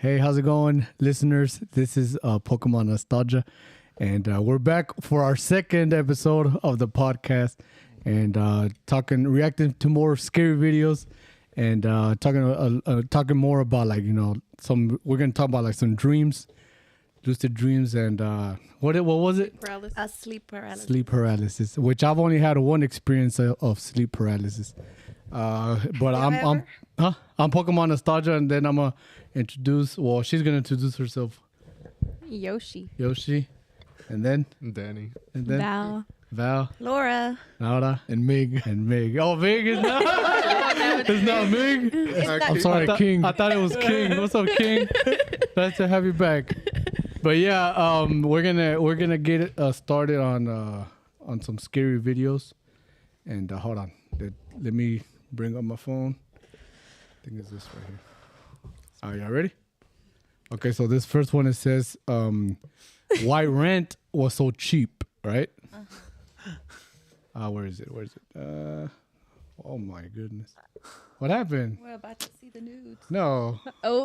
Hey, how's it going, listeners? This is Pokemon Nostalgia, and we're back for our second episode of the podcast, and reacting to more scary videos, and talking more about we're gonna talk about like some dreams, lucid dreams, and what was it? Sleep paralysis. Sleep paralysis, which I've only had one experience of sleep paralysis. But I'm Pokemon Nostalgia, and then I'm gonna introduce. Well, she's gonna introduce herself. Yoshi, and then Danny, and then Val, Laura, and Mig. Oh, Mig is not. It's not Mig. I'm sorry, King. I thought it was King. What's up, King? Nice to have you back. But yeah, we're gonna get it started on some scary videos, and hold on, let me bring up my phone. I think it's this right here. Are y'all ready? Okay, so this first one, it says, why rent was so cheap, right? Where is it? Oh my goodness. What happened? we're about to see the nudes. No. Oh,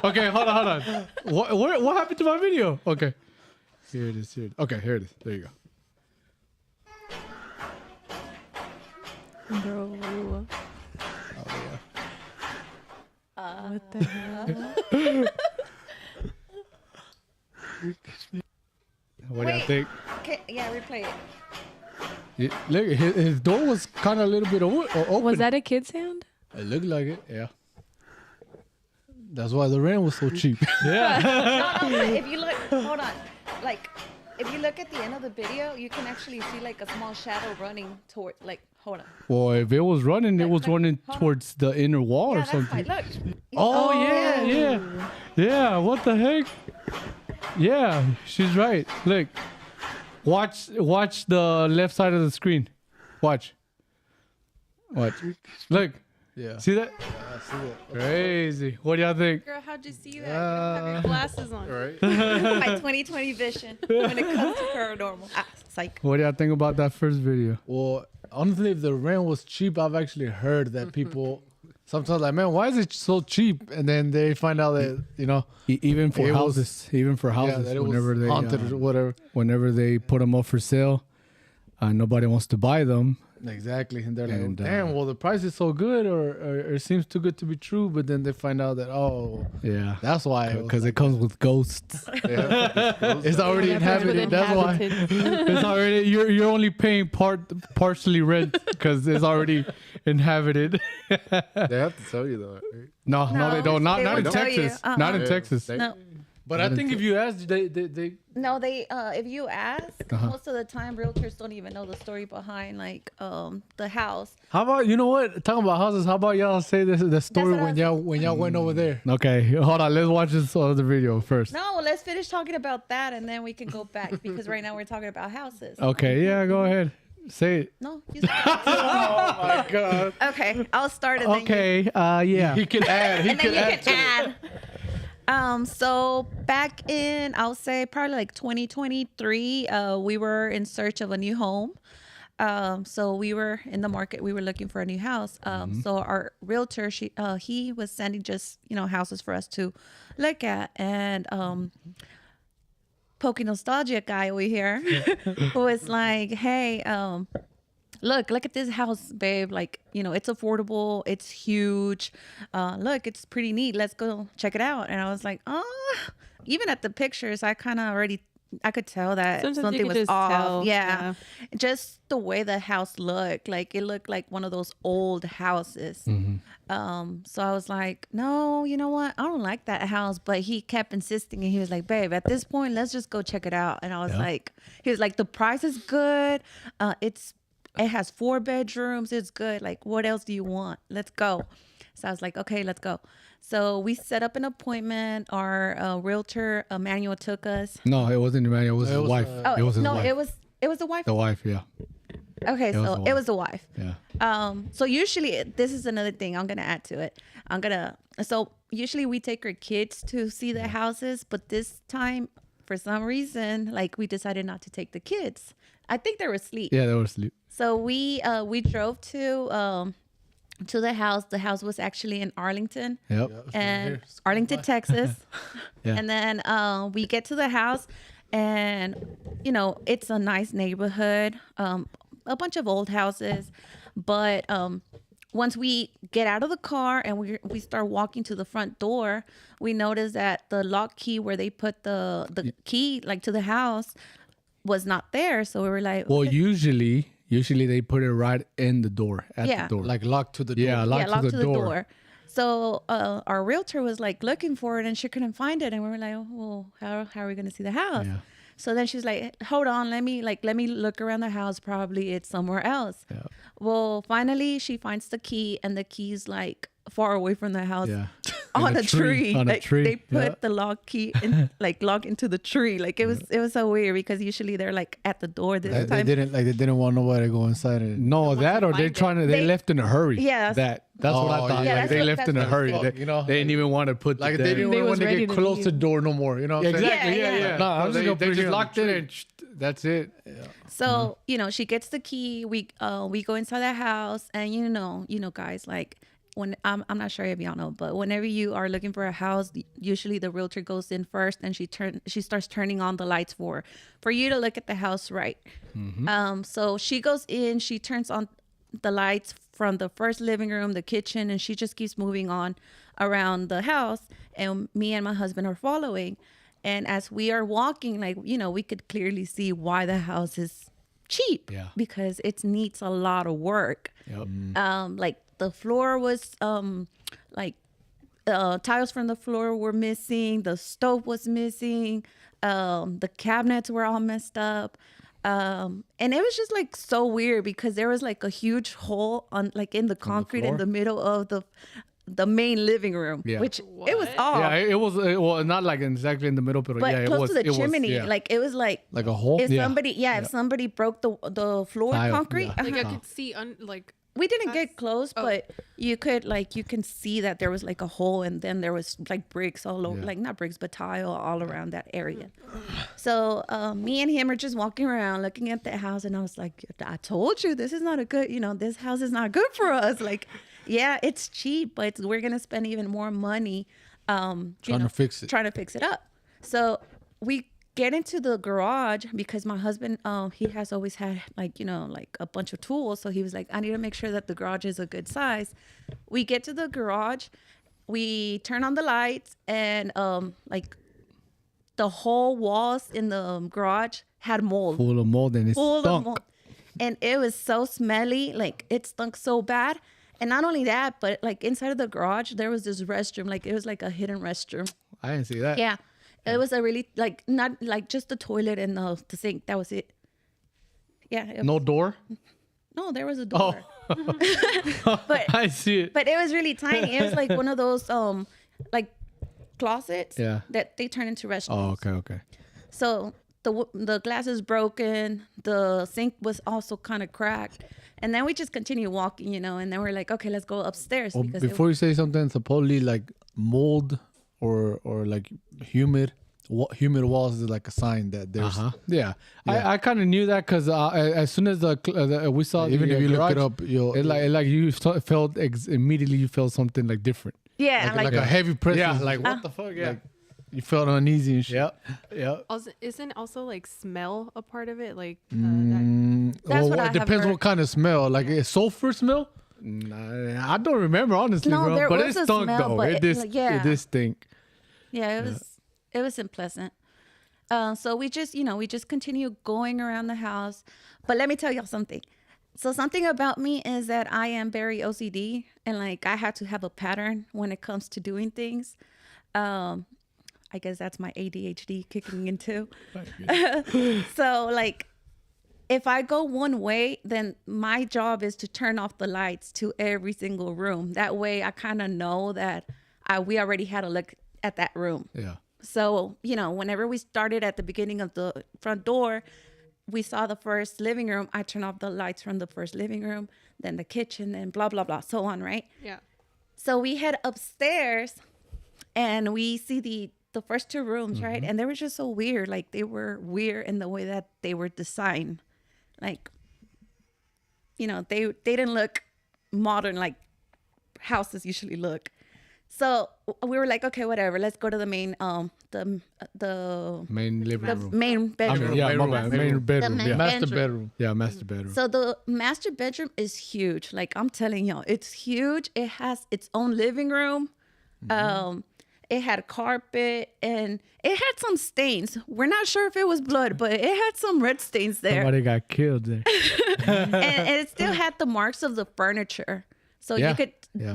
Okay, hold on. What happened to my video? Okay. Here it is. Okay, here it is. There you go. bro. Oh, yeah. What the hell? What do you think? Okay, yeah, replay it. Look, his door was kind of a little bit open. Was that a kid sound? It looked like it, yeah. That's why the rent was so cheap. Yeah. No, but if you look, hold on. Like, if you look at the end of the video, you can actually see like a small shadow running toward, like, hold on. Well, if it was running, it was running towards the inner wall or Yeah, that's something. fine. Look. Oh, yeah. Yeah, what the heck? Yeah, she's right. Look. Watch the left side of the screen. Watch. Look. yeah, See that? I see it. Crazy. What do y'all think? Girl, how'd you see that? You don't have your glasses on. Right? My 2020 vision when it comes to paranormal. Psych. What do y'all think about that first video? Well, honestly, if the rent was cheap, I've actually heard that people sometimes like, man, why is it so cheap? And then they find out that Even for It was- houses, that it whenever was they haunted or whatever. whenever they put them up for sale, nobody wants to buy them. Exactly, and they're like, And, damn, well, the price is so good, or it seems too good to be true. But then they find out that Yeah, that's why because it comes with ghosts. it's already Yeah, inhabited. That's why. It's already you're only paying partially rent because it's already inhabited. They have to tell you though. Right? No, they don't. Not They in won't tell you. Texas. Not in Yeah, Texas. No. But I think if you ask, they No, they if you ask, Uh-huh. most of the time realtors don't even know the story behind like the house. How about talking about houses? How about y'all say the story what when y'all went over there? Okay, hold on. Let's watch this other video first. No, let's finish talking about that and then we can go back because right now we're talking about houses. Okay, yeah, go ahead. Say it. No, you Oh my god! okay, I'll start and Okay, yeah. He can add. then you can add. So back in, I'll say probably like 2023, we were in search of a new home. So we were in the market, we were looking for a new house. So our realtor, he was sending just, houses for us to look at. And, Poke Nostalgia guy over here was like, hey, look at this house, babe. Like, it's affordable. It's huge. Look, it's pretty neat. Let's go check it out. And I was like, even at the pictures, I kind of I could tell that Sometimes you something could was just off. tell, Yeah. Just the way the house looked, like it looked like one of those old houses. So I was like, no, you know what? I don't like that house. But he kept insisting and he was like, babe, at this point, let's just go check it out. And I was he was like, the price is good. It has 4 bedrooms. It's good. Like, what else do you want? Let's go. So I was like, okay, let's go. So we set up an appointment. Our realtor, Emmanuel, took us. No, it wasn't Emmanuel. It was his wife. Oh, It was his no, wife. it was the wife. The wife, yeah. Okay, was the so wife. it was the wife. Yeah. So usually, this is another thing I'm gonna add to it. So usually we take our kids to see the houses, but this time, for some reason, like we decided not to take the kids. I think they were asleep. Yeah, they were asleep. So we drove to to the house. The house was actually in Arlington. Yep. And Arlington, Texas. Yeah. And then we get to the house, and it's a nice neighborhood, a bunch of old houses, but once we get out of the car and we start walking to the front door, we notice that the lock key where they put the key like to the house was not there. So we were like, well, usually they put it right in the door, at the door. Like locked to the door. Yeah, locked to the door. So our realtor was like looking for it and she couldn't find it. And we were like, well, how are we going to see the house? Yeah. So then she's like, hold on, let me look around the house. Probably it's somewhere else. Yeah. Well, finally she finds the key, and the key's like far away from the house. Yeah. On a tree. On a tree. They put the lock key in, lock into the tree. Like it was so weird because usually they're like at the door this time. They didn't want nobody to go inside it. No, that or they left in a hurry. Yeah. That's what I thought. Yeah, like they left in a hurry. They didn't even want to put like they didn't want to get close to the door no more. You know what I'm saying? Exactly. Yeah. No, I was they just locked it and that's it. Yeah. So she gets the key. We go inside the house, and guys, like when I'm not sure if y'all know, but whenever you are looking for a house, usually the realtor goes in first and she starts turning on the lights for you to look at the house, right? Mm-hmm. So she goes in, she turns on the lights from the first living room, the kitchen, and she just keeps moving on around the house, and me and my husband are following. And as we are walking, we could clearly see why the house is cheap. Yeah. Because it needs a lot of work. Yep. The floor was tiles from the floor were missing, the stove was missing, the cabinets were all messed up. And it was just so weird because there was a huge hole in the concrete in the middle of the main living room, which it was off. Yeah, it was not exactly in the middle, but yeah, close it was to the chimney. It was like a hole. If somebody broke the floor concrete, I could see we didn't get close, but you could you can see that there was a hole, and then there was bricks all over, not bricks but tile all around that area. So me and him are just walking around looking at the house, and I was like, I told you this is not a good, this house is not good for us. Yeah, it's cheap, but we're gonna spend even more money trying to fix it up. So we get into the garage because my husband he has always had a bunch of tools, so he was like, I need to make sure that the garage is a good size. We get to the garage, we turn on the lights, and the whole walls in the garage had mold, full of mold, and it stunk. And it was so smelly, it stunk so bad. And not only that, but inside of the garage there was this restroom, it was a hidden restroom. I didn't see that. Yeah. It was a really not just the toilet and the sink. That was it. Yeah. No door? No, there was a door. Oh. But I see it. But it was really tiny. It was one of those closets that they turn into restrooms. Oh, okay. So the glass is broken. The sink was also kind of cracked. And then we just continue walking, and then we're like, okay, let's go upstairs. Well, before you say something, supposedly mold or humid walls is a sign that there's yeah. I kind of knew that because as soon as we saw even if you look it up, you felt immediately you felt something different. Yeah, a heavy pressure. Yeah, what the fuck? Yeah, you felt uneasy and shit. Yeah. Also, isn't also smell a part of it? That's what I it depends heard. what kind of smell. A sulfur smell. Nah, I don't remember honestly, bro. But it stunk though. It did stink. Yeah, it was unpleasant. So we just continue going around the house. But let me tell y'all something. So something about me is that I am very OCD, and I have to have a pattern when it comes to doing things. I guess that's my ADHD kicking in too. So if I go one way, then my job is to turn off the lights to every single room. That way I kind of know that we already had a look at that room. Yeah. So, whenever we started at the beginning of the front door, we saw the first living room. I turn off the lights from the first living room, then the kitchen, then blah, blah, blah, so on, right? Yeah. So we head upstairs and we see the first two rooms, right? And they were just so weird. They were weird in the way that they were designed. They didn't look modern houses usually look. So we were like, okay, whatever. Let's go to the main the Main living the room. main bedroom. Main bedroom. main Yeah. Master entrance. bedroom. Yeah, master bedroom. So the master bedroom is huge. Like I'm telling y'all, it's huge. It has its own living room. It had carpet and it had some stains. We're not sure if it was blood, but it had some red stains there. Somebody got killed there. and it still had the marks of the furniture. So Yeah.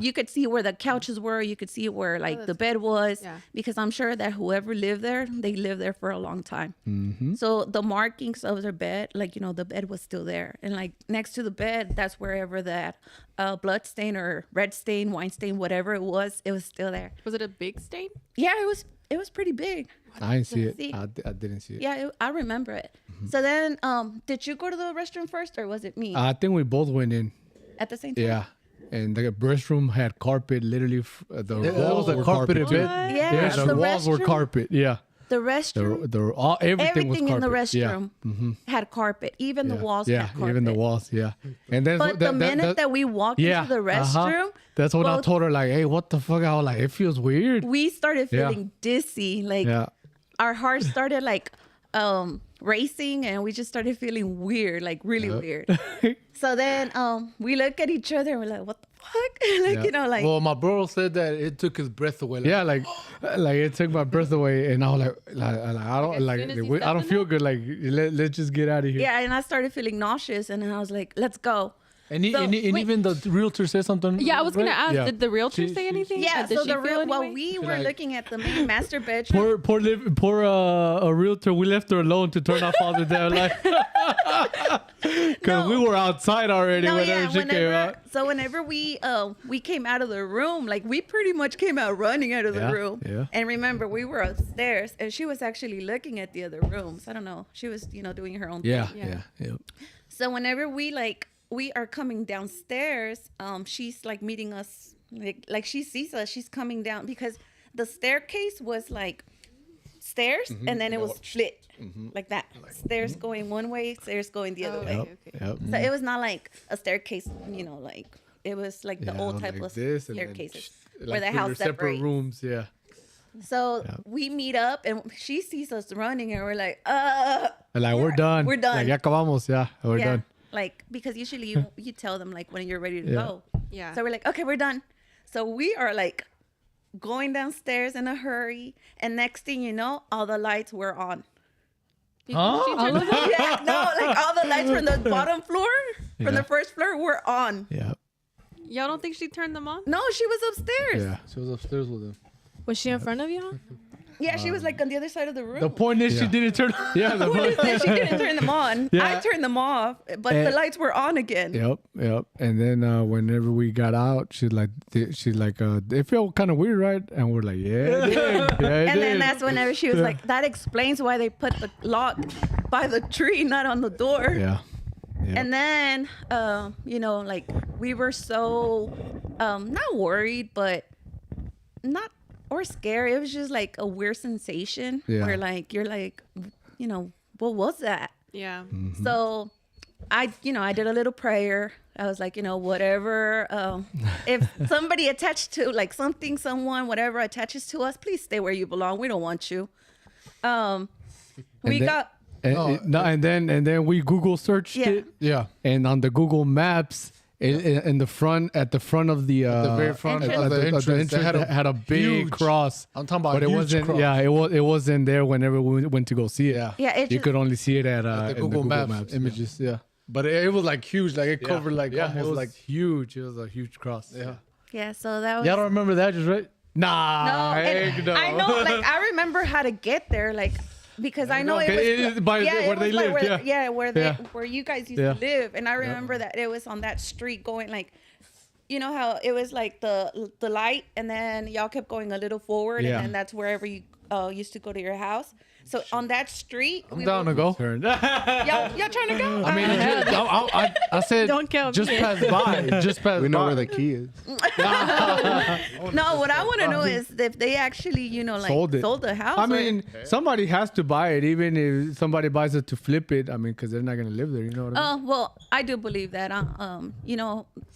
you could see where the couches were. You could see where like the bed was. Yeah. Because I'm sure that whoever lived there, they lived there for a long time. Mm-hmm. So the markings of their bed, like, you know, the bed was still there. And like next to the bed, that's wherever that blood stain or red stain, wine stain, whatever it was still there. Was it a big stain? Yeah, it was pretty big. I didn't see it. See. I didn't see it. Yeah, I remember it. So then, did you go to the restroom first or was it me I think we both went in. at the same time? Yeah. And the restroom had carpet. Literally, the It walls was a were carpeted carpet. bed. Yeah, Yeah, the the walls were restroom- carpet. Yeah. The restroom, Everything was everything carpet. in the Yeah. restroom had carpet. Even the walls Yeah, had carpet. even the walls. Yeah. And then But the minute that we walked yeah, into the restroom, that's when I both- told her like, hey, what the fuck? I was like, it feels weird. we started Yeah. feeling dizzy. Like Yeah. our hearts started like racing, and we just started feeling weird, like really weird. So then we look at each other and we're like, what the fuck? Like, Yeah. you know, like Well, my bro said that it took his breath away. Yeah, like it took my breath away, and I was I don't Like, as soon as you I step don't in feel good. Like let's just get out of here. yeah, and I started feeling nauseous, and I was like, let's go. And, So, wait. even the realtor said something. Yeah, I was gonna right? ask. Yeah. Did the realtor say anything? Yeah, Did so she the feel real well, any way? we were like- looking at the main master bedroom. Poor a realtor. We left her alone to turn off all the damn light because we were outside already whenever she came out. So whenever we came out of the room, like we pretty much came out running out of the Yeah, room. yeah. And remember, we were upstairs, and she was actually looking at the other rooms. I don't know. She was, doing her own Yeah, thing. yeah. So whenever we are coming downstairs, she's like meeting us, like she sees us. She's coming down because the staircase was like stairs, and then it was split like that. Stairs going one way, stairs going the other way. Okay. Yep. So it was not like a staircase, like it was like the Yeah, old type like of this, and then staircases like where the with house your separate separates. rooms. Yeah. So we meet up, and she sees us running, and we're like, And like we're done. We're done. Like ya acabamos. Yeah, we're done. Like because usually you tell them like when you're ready to Yeah. go. Yeah. So we're like, okay, we're done. So we are like going downstairs in a hurry, and next thing you know, all the lights were on. She turned them on? Yeah, no, like all the lights from the bottom floor, from Yeah. the first floor, were on. Yeah. Y'all don't think she turned them on? No, she was upstairs. Yeah. She was upstairs with him. Was she in front of you? Yeah, she was like on the other side of the room. The point is she Yeah. didn't turn. Yeah. The What is point. this? She didn't turn them on. Yeah. I turned them off, but the lights were on again. Yep. And then whenever we got out, it felt kind of weird, right? And we're like, yeah, it did. Yeah, it And then did. that's whenever she was like, that explains why they put the lock by the tree, not on the door. Yeah. And then, like we were so not worried, but not or scared. It was just like a weird sensation Yeah. where like you're like, what was that? Yeah. So I did a little prayer. I was like, whatever. If somebody attached to like something, someone, whatever attaches to us, please stay where you belong. We don't want you. We then- got. And then we Google searched Yeah. it. Yeah. And on the Google Maps, at the front of the the very front Entrance. of the entrance, they had a big huge- cross. I'm talking about But it huge wasn't. cross. Yeah, it wasn't there whenever we went to go see it. Yeah. Yeah, it You just, could only see it at The in Google, Maps, images. Yeah. But it was like huge. Like it covered like it almost was like huge. It was a huge cross. yeah. yeah. So that was. Y'all don't remember that, just right? Nah, No, and heck no. I know. Like I remember how to get there. Like because I know it was. It is by where it they was like lived, yeah. where you guys used Yeah. to live, and I remember that it was on that street going like. You know how it was like the light, and then y'all kept going a little forward, Yeah. and then that's wherever you used to go to your house. So on that street, I'm down to go. Turn. Y'all trying to go? I mean, I said Don't count just me. pass by. Just pass We know by. where the key is. No, what I want to know is if they actually, Sold it. sold the house. I or- mean, somebody has to buy it, even if somebody buys it to flip it. I mean, because they're not gonna live there. You know what I mean? well, I do believe that.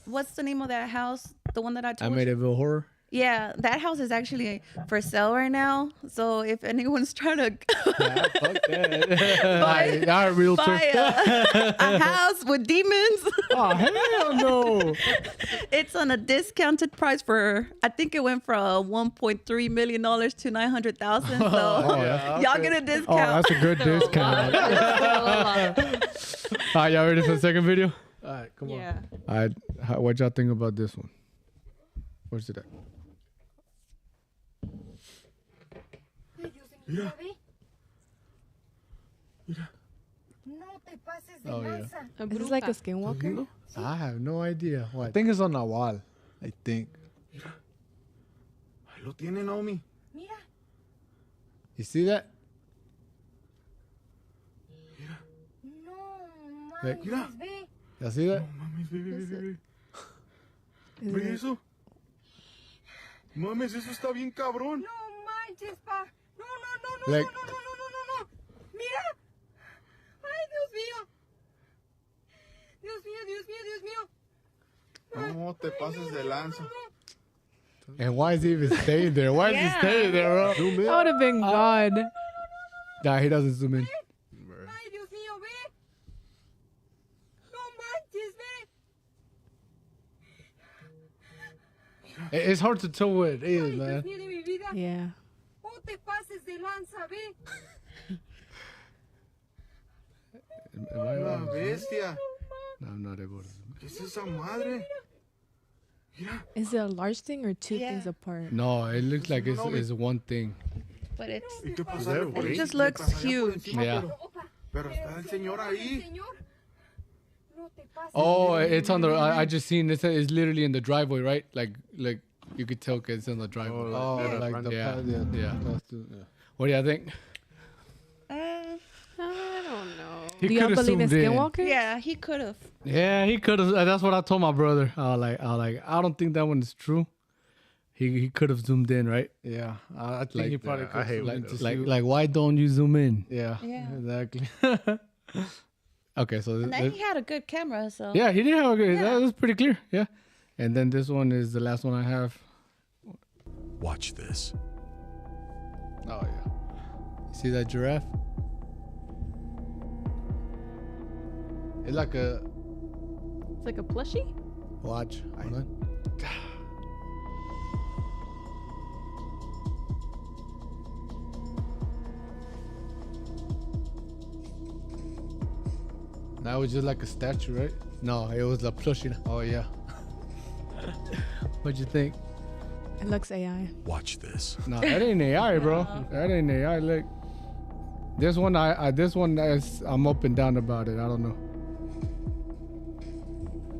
What's the name of that house? the one that I told you. Amityville Horror. Yeah, that house is actually for sale right now. So if anyone's trying to Yeah, fuck that. All right, realtor. buy a house with demons, Oh hell no! it's on a discounted price for, I think it went from $1.3 million to $900,000. So yeah, y'all get a discount. Oh, that's a good discount. All right, y'all ready for the second video? All right, come on. Yeah. All right, what y'all think about this one? Where's it at? Mira. Mira. No te pases de Oh, yeah. lanza. Is this like a skinwalker? I have no idea. I What? think it's on the wall. I think. Ahí lo tiene, Naomi. Mira. You see that? No Like- manches, ve. You see that? Mames, ve. Is Ve it- eso. Mames, eso está bien cabrón. No manches, pa. No, no, no, no, Like- no, no, no, no, no, no. Mira. Ay, Dios mío. Dios mío, Dios mío, Dios mío. No te pases de lanza. And why is he even staying there? Why is he Yeah. staying there, bro? That would have been God. Nah, he doesn't zoom in. Ay, Dios mío, ve. No manches, ve. It's hard to tell what it is, Ay, man. Dios mío de mi vida. Yeah. No te pases de lanza, ve. Am I La on? bestia. No, I'm not able to zoom ¿Qué es esa madre? Mira. Is it a large thing or two Yeah. things apart? in. No, it looks like it's one thing. But it's, ¿Y qué pasa? Por it ahí, just le looks pasaría por huge. encima, Yeah. Pero está el señor ahí. Señor. No te pases. Oh, it's on the. I just seen this. It's literally in the driveway, right? Like you could tell 'cause it's in the driveway. Oh, like the Yeah. Yeah. yeah. What do you think? uh, I don't know. He Do y'all coulda believe in zoomed in. skinwalkers? yeah, he could have. Yeah, he could have. That's what I told my brother. I was like, I don't think that one is true. He could have zoomed in, right? Yeah. I think Like, he probably could. I hate zoom when in to Like, see- like, why don't you zoom in? Yeah. Yeah. Exactly. Okay, so And then he had a good camera, so. yeah, he did have a good. Yeah. That was pretty clear. Yeah, and then this one is the last one I have. Watch this. Oh yeah. You see that giraffe? It's like a. It's like a plushie. Watch. Hold on. That was just like a statue, right? No, it was the plushie. Oh yeah. What'd you think? It looks AI. Watch this. No, that ain't AI, bro. That ain't AI. Look, this one, this one is, I'm up and down about it. I don't know.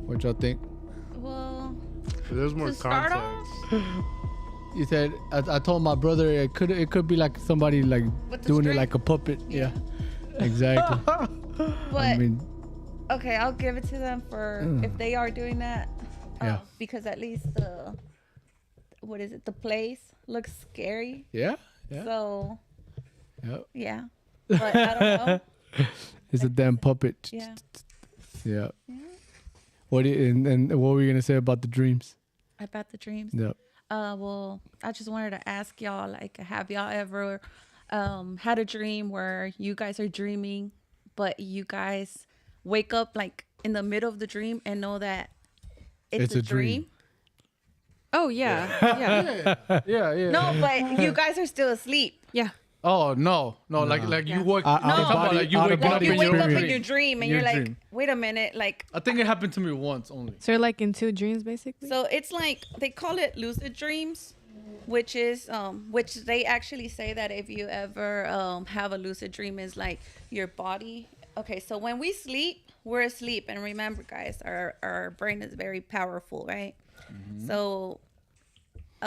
What y'all think? Well, There's more to start context. You said I told my brother it could be like somebody like With the doing it string? like a puppet. Yeah, exactly. but I mean, okay, I'll give it to them for if they are doing that. Yeah. Because at least the, what is it? The place looks scary. yeah, yeah, So yeah. yeah. But I don't know. It's a damn puppet. Yeah. Yeah. What do you, and what were you gonna say about the dreams? About the dreams. Yep. Well, I just wanted to ask y'all, like, have y'all ever had a dream where you guys are dreaming, but you guys wake up like in the middle of the dream and know that it's a dream? Oh yeah. Yeah. Yeah. No, but you guys are still asleep. Yeah. Oh no. Like Yeah. you woke. Out of I'm talking about body- like you out of wake body up You in wake your up in dream. your dream and Your you're like, dream. wait a minute, like, I think it happened to me once only. So you're like in two dreams, basically? so it's like they call it lucid dreams, which is which they actually say that if you ever have a lucid dream is like your body. Okay, so when we sleep, we're asleep, and remember, guys, our brain is very powerful, right? So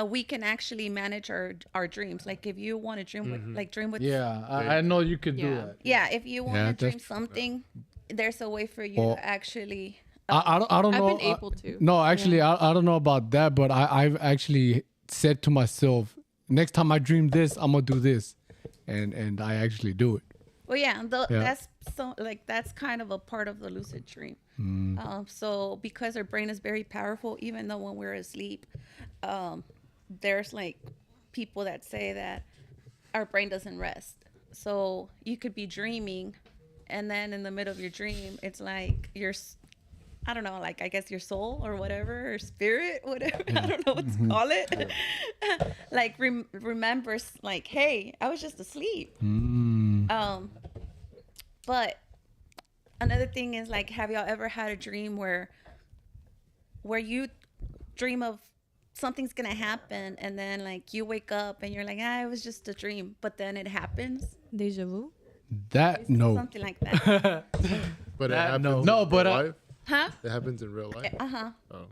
we can actually manage our dreams. Like if you want to dream with dream with Yeah, I know you could do Yeah. that. yeah, if you want Yeah, to dream that's- something, there's a way for you Well, to actually I don't I've know. been able to. No, actually, I don't know about that, but I've actually said to myself, next time I dream this, I'm gonna do this, and I actually do it. Well, yeah, Yeah. that's so like that's kind of a part of the lucid dream. So because our brain is very powerful, even though when we're asleep, there's like people that say that our brain doesn't rest. So you could be dreaming, and then in the middle of your dream, it's like I don't know, like I guess your soul or whatever, or spirit, whatever. I don't know what to call it. Like remembers, like, hey, I was just asleep. But another thing is, like, have y'all ever had a dream where you dream of something's gonna happen, and then like you wake up and you're like, it was just a dream, but then it happens. Deja vu. That no. Something like that. But it That, happens no, in but real I- life? Huh? It happens in real life? Uh-huh. Oh.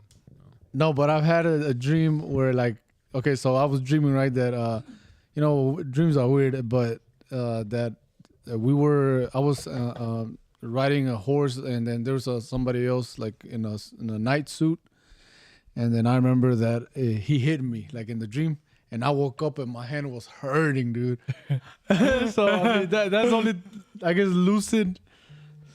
No, but I've had a dream where like, okay, so I was dreaming, right, that you know, dreams are weird, but that I was riding a horse, and then there was somebody else like in a night suit, and then I remember that he hit me like in the dream, and I woke up and my hand was hurting, dude. So I mean, that's only, I guess, lucid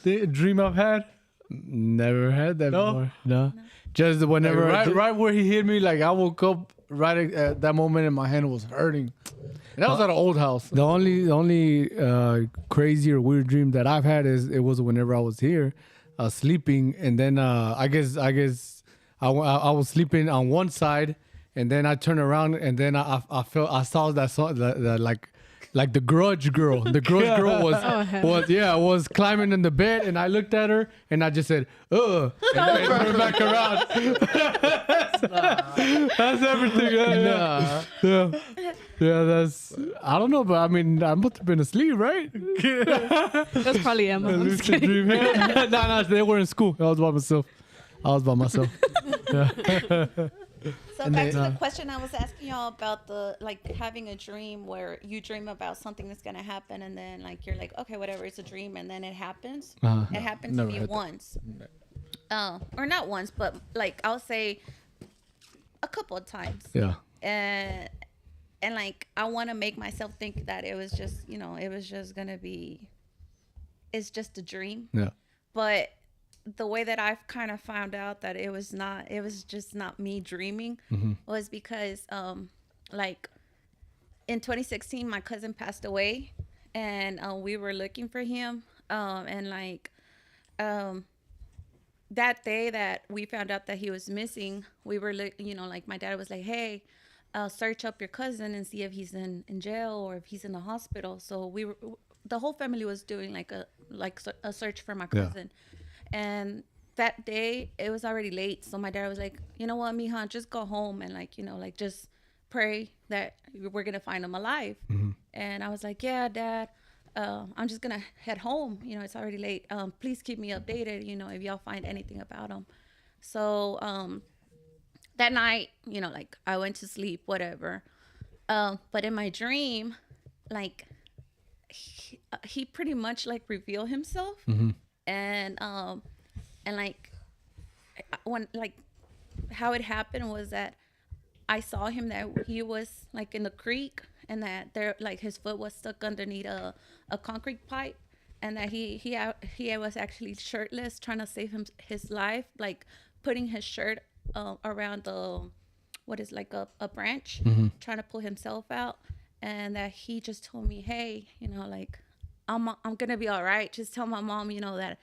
dream I've had. Never had that No? before. No. Just whenever Right where he hit me, like I woke up right at that moment and my hand was hurting. And that was at an old house. The only crazy or weird dream that I've had was whenever I was here, sleeping, and then I guess I was sleeping on one side, and then I turned around, and then I saw that like the Grudge girl. The Grudge girl was climbing in the bed, and I looked at her, and I just said, ugh, and turned back around. That's everything. Yeah, that's, I don't know, but I mean, I must have been asleep, right? That's probably Emma. I'm just Lucid kidding. dream. No, they were in school. I was by myself. So back to the question I was asking y'all about the like having a dream where you dream about something that's gonna happen, and then like you're like, okay, whatever, it's a dream, and then it happens. It happened to never me had that. once, or not once, but like I'll say a couple of times. Yeah. And like I want to make myself think that it was just, it was just gonna be, it's just a dream. Yeah. But the way that I've kind of found out that it was just not me dreaming was because like in 2016 my cousin passed away, and we were looking for him, and like that day that we found out that he was missing, we were like my dad was like, hey, search up your cousin and see if he's in jail or if he's in the hospital. So the whole family was doing like a search for my cousin. And that day it was already late, so my dad was like, you know what, mija, just go home and like just pray that we're gonna find him alive. And I was like, yeah, Dad, I'm just gonna head home, it's already late. Please keep me updated, if y'all find anything about him. So that night, like I went to sleep, whatever, but in my dream, like he pretty much like revealed himself. And like when like how it happened was that I saw him that he was like in the creek, and that there like his foot was stuck underneath a concrete pipe, and that he was actually shirtless trying to save his life, like putting his shirt around what is like a branch, trying to pull himself out, and that he just told me, hey, like I'm gonna be all right. Just tell my mom, that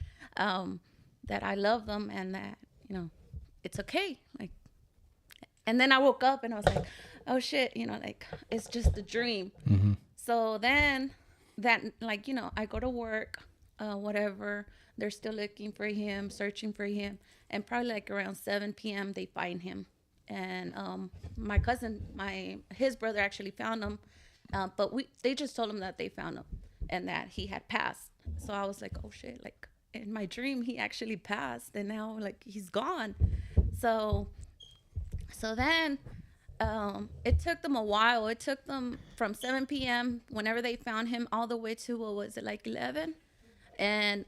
that I love them, and that it's okay. Like, and then I woke up and I was like, oh shit, like it's just a dream. So then that like I go to work, whatever. They're still looking for him, searching for him, and probably like around 7 p.m. they find him. And my cousin, his brother actually found him, but they just told him that they found him and that he had passed. So I was like, oh shit, like in my dream he actually passed, and now like he's gone. So then it took them a while. It took them from 7 p.m. whenever they found him all the way to, what was it, like 11? And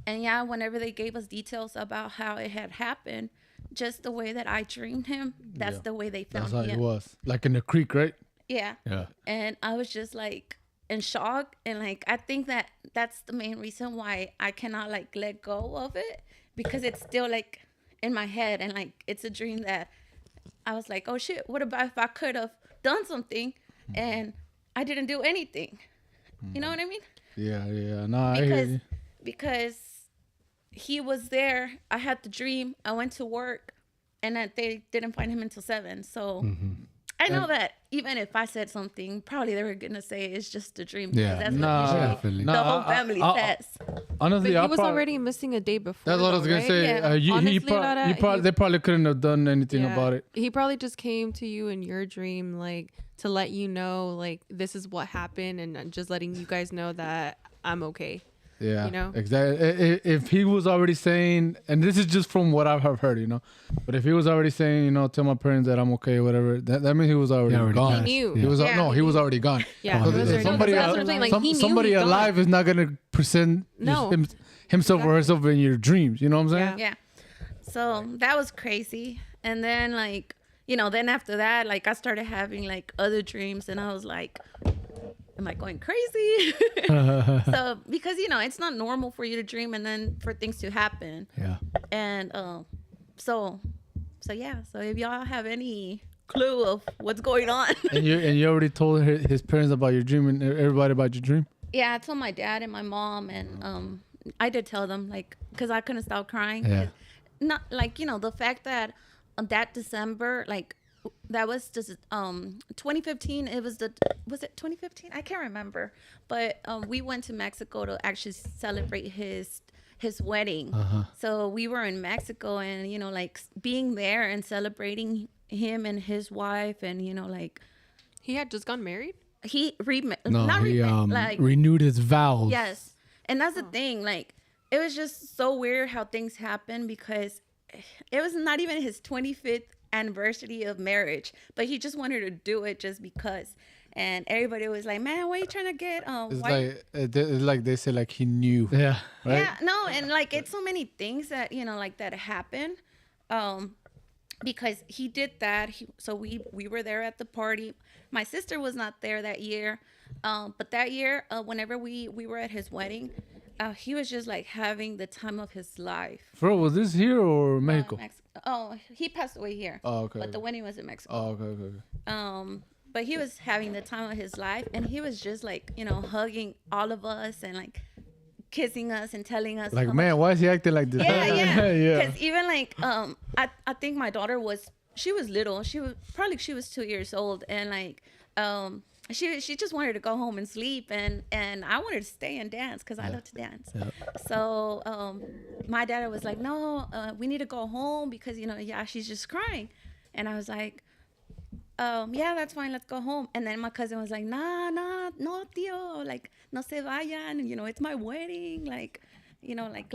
yeah, whenever they gave us details about how it had happened, just the way that I dreamed him, that's the way they found him. That's how it was. Like in the creek, right? Yeah. Yeah. And I was just like, in shock, and like I think that's the main reason why I cannot like let go of it, because it's still like in my head, and like it's a dream that I was like, oh shit, what about if I could have done something and I didn't do anything? You know what I mean? Yeah. No, I hear you. Because he was there. I had the dream. I went to work, and that they didn't find him until 7. So I know that even if I said something, probably they were gonna say it's just a dream. Yeah. That's Nah, what usually definitely. the whole family says. Honestly, But he was already missing a day before. That's what I was gonna right? say. Yeah. Honestly, Laura, They probably couldn't have done anything about it. He probably just came to you in your dream, like to let you know, like this is what happened, and just letting you guys know that I'm okay. Yeah, you know? Exactly. If he was already saying, and this is just from what I have heard, but if he was already saying, tell my parents that I'm okay, whatever, that means he was already gone. He knew. He was he was already gone. Yeah. So if somebody somebody alive is not gonna present himself or herself in your dreams. You know what I'm saying? Yeah. So that was crazy. And then like, then after that, like I started having like other dreams, and I was like, am I going crazy? So because it's not normal for you to dream and then for things to happen. Yeah. And so yeah. So if y'all have any clue of what's going on. and you already told his parents about your dream and everybody about your dream? Yeah, I told my dad and my mom, and I did tell them, like, because I couldn't stop crying. Yeah. Not like the fact that that December, like, that was just 2015. Was it 2015? I can't remember. But we went to Mexico to actually celebrate his wedding. So we were in Mexico, and like being there and celebrating him and his wife, and like he had just gotten married. He renewed his vows. Yes, and that's the thing. Like, it was just so weird how things happen, because it was not even his 25th anniversary of marriage, but he just wanted to do it just because. And everybody was like, man, why are you trying to get it's like they say, like, he knew. Yeah. Right? Yeah, no, and like it's so many things that like that happen, because he did that. So we were there at the party. My sister was not there that year, but that year, whenever we were at his wedding, he was just like having the time of his life. Bro, was this here or Mexico? Oh, he passed away here. Oh, okay. But the wedding was in Mexico. Oh, okay. But he was having the time of his life, and he was just like, hugging all of us and like kissing us and telling us. Like, man, why is he acting like this? Yeah. Because even like, I think my daughter she was little. She was 2 years old, and like, she just wanted to go home and sleep, and I wanted to stay and dance because I love to dance. Yeah. So my dad was like, no, we need to go home because she's just crying, and I was like, yeah, that's fine, let's go home. And then my cousin was like, no, tío, like, no se vayan, it's my wedding, like, like,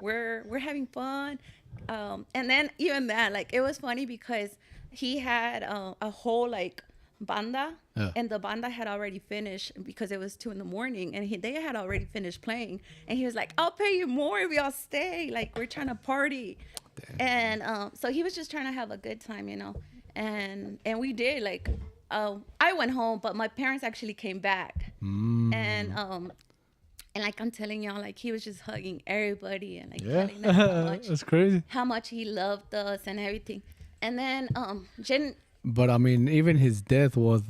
we're having fun. And then even that, like, it was funny because he had a whole like banda, and the banda had already finished because it was 2 a.m, and they had already finished playing, and he was like, I'll pay you more if y'all stay, like, we're trying to party. Damn. And so he was just trying to have a good time, and we did. Like, I went home, but my parents actually came back. And like I'm telling y'all, like, he was just hugging everybody and like telling them how much that's crazy, how much he loved us and everything. And then Jen. But I mean, even his death was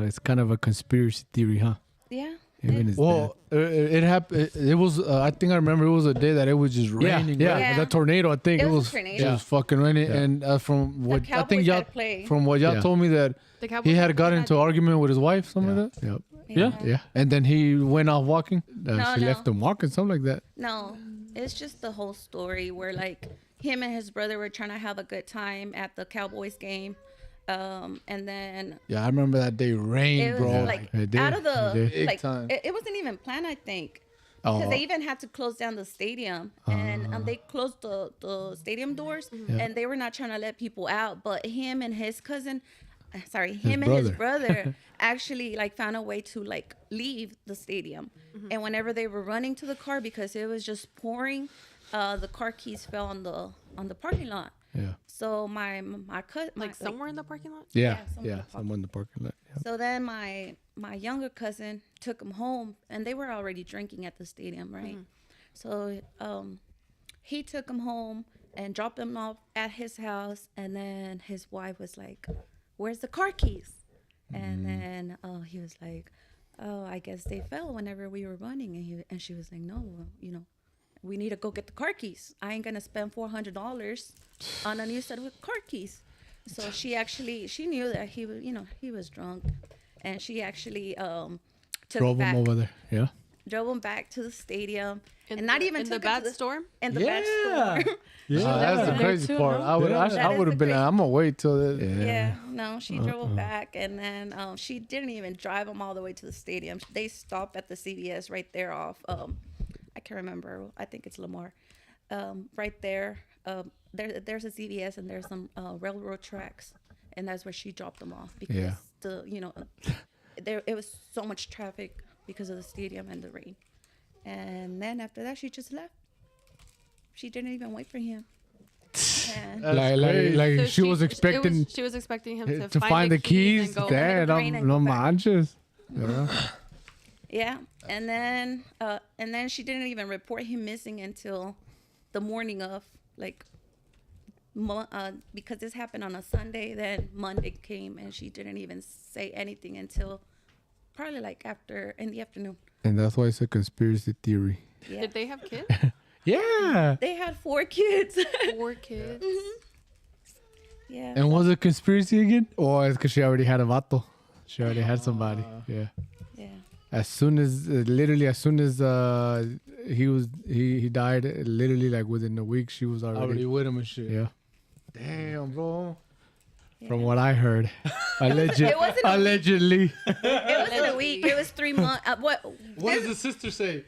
it's kind of a conspiracy theory, huh? Yeah. Even his death. It happened. It was. I think I remember. It was a day that it was just raining. Yeah. The tornado. I think it was. It was fucking raining. Yeah. And from what I think y'all told me that he had got into an argument with his wife, something like that. Yep. Yeah. And then he went off walking. She left him walking, something like that. No, it's just the whole story where like him and his brother were trying to have a good time at the Cowboys game. And then I remember that day rained, bro. Like out of the like time. It wasn't even planned, I think, because they even had to close down the stadium, and they closed the stadium doors, and they were not trying to let people out. But him and his brother actually like found a way to like leave the stadium. And whenever they were running to the car, because it was just pouring, the car keys fell on the parking lot. Yeah. So my cousin, Like somewhere in the parking lot? Yeah. somewhere in Yeah. the Someone in the parking lot. Yeah. So then my younger cousin took him home, and they were already drinking at the stadium, right? So he took him home and dropped him off at his house, and then his wife was like, "Where's the car keys?" And then he was like, "Oh, I guess they fell whenever we were running." And she was like, "No, we need to go get the car keys. I ain't gonna spend $400 on a new set of car keys." So she knew that he was drunk, and she actually Drove him over there. Yeah. drove him back to the stadium, In and not the- even in the took him bad to storm? in the bad storm. Yeah, that's the there crazy too, part. no? I would That have is been the like, I'm gonna wait till the, Yeah, no, she drove him back, and then she didn't even drive him all the way to the stadium. They stopped at the CVS right there off. I can't remember. I think it's Lamar. Right there. There's a CVS, and there's some railroad tracks, and that's where she dropped them off because it was so much traffic because of the stadium and the rain. And then after that, she just left. She didn't even wait for him. And like So she was expecting she was expecting him to find the keys. and go. Damn, rain and no go back. manches. Yeah. yeah, and then she didn't even report him missing until the morning of, like, because this happened on a Sunday. Then Monday came, and she didn't even say anything until probably like in the afternoon. And that's why it's a conspiracy theory. Yeah, Did they have kids? Yeah. they had 4 kids. 4 kids. Yeah. And was it conspiracy again? Or it's because she already had a vato? She already had somebody. Yeah. Yeah. As soon as he died, literally like within a week, she was already with him and shit. yeah. Damn, bro. Yeah. From what I heard, It wasn't a allegedly. It wasn't a week. It was 3 months. What What does the sister say?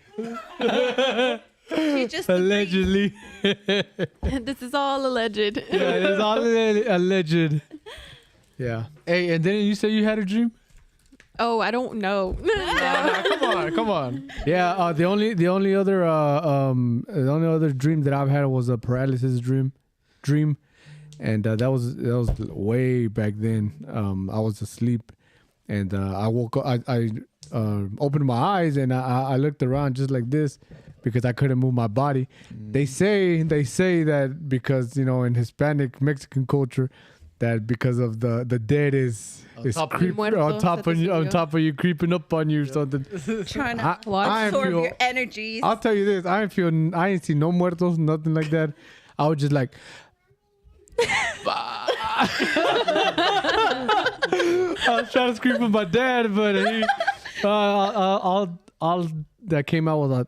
she just Allegedly. This is all alleged. Yeah, it's all alleged. Yeah. Hey, and then you said you had a dream? Oh, I don't know. Come on. Yeah, the only other dream that I've had was a paralysis dream. And that was way back then. I was asleep, and I woke up. I opened my eyes, and I looked around just like this because I couldn't move my body. They say that because in Hispanic Mexican culture, that because of the dead is top of creep Muerto, on top of you, se te subió. you, creeping up on you or something. trying to I absorb feel- your energies. I'll tell you this: I ain't seen no muertos, nothing like that. I was just like. I was trying to scream for my dad, but he, all that came out was a.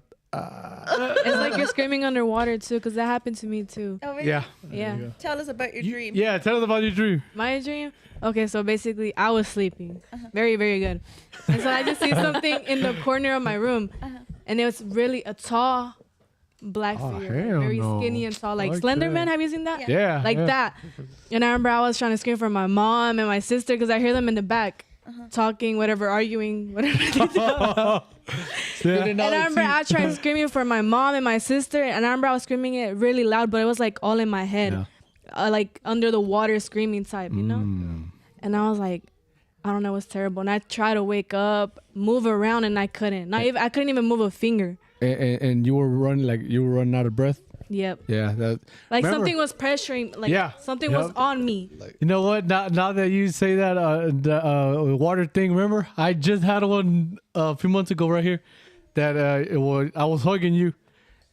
It's like you're screaming underwater too, because that happened to me too. Oh, really? Yeah. Yeah. Tell us about your dream. Yeah, tell us about your dream. My dream? Okay, so basically I was sleeping. Very, very good. And so I just see something in the corner of my room. And it was really a tall black Oh, figure. hell Very no. skinny and tall. Like Like Slender that. Man, have you seen that? Yeah. Like yeah. that. And I remember I was trying to scream for my mom and my sister because I hear them in the back talking, whatever, arguing, whatever they do. Yeah. And I remember I tried screaming for my mom and my sister, and I remember I was screaming it really loud, but it was like all in my head, like under the water screaming type, you know? And I was like, I don't know, it was terrible. And I tried to wake up, move around, and I couldn't. I couldn't even move a finger. And you were running out of breath. Yep. Yeah. That. Like Remember- something was pressuring, like Yeah. something was on me. You know what? Now that you say that, the water thing, remember? I just had one a few months ago right here. That I was hugging you,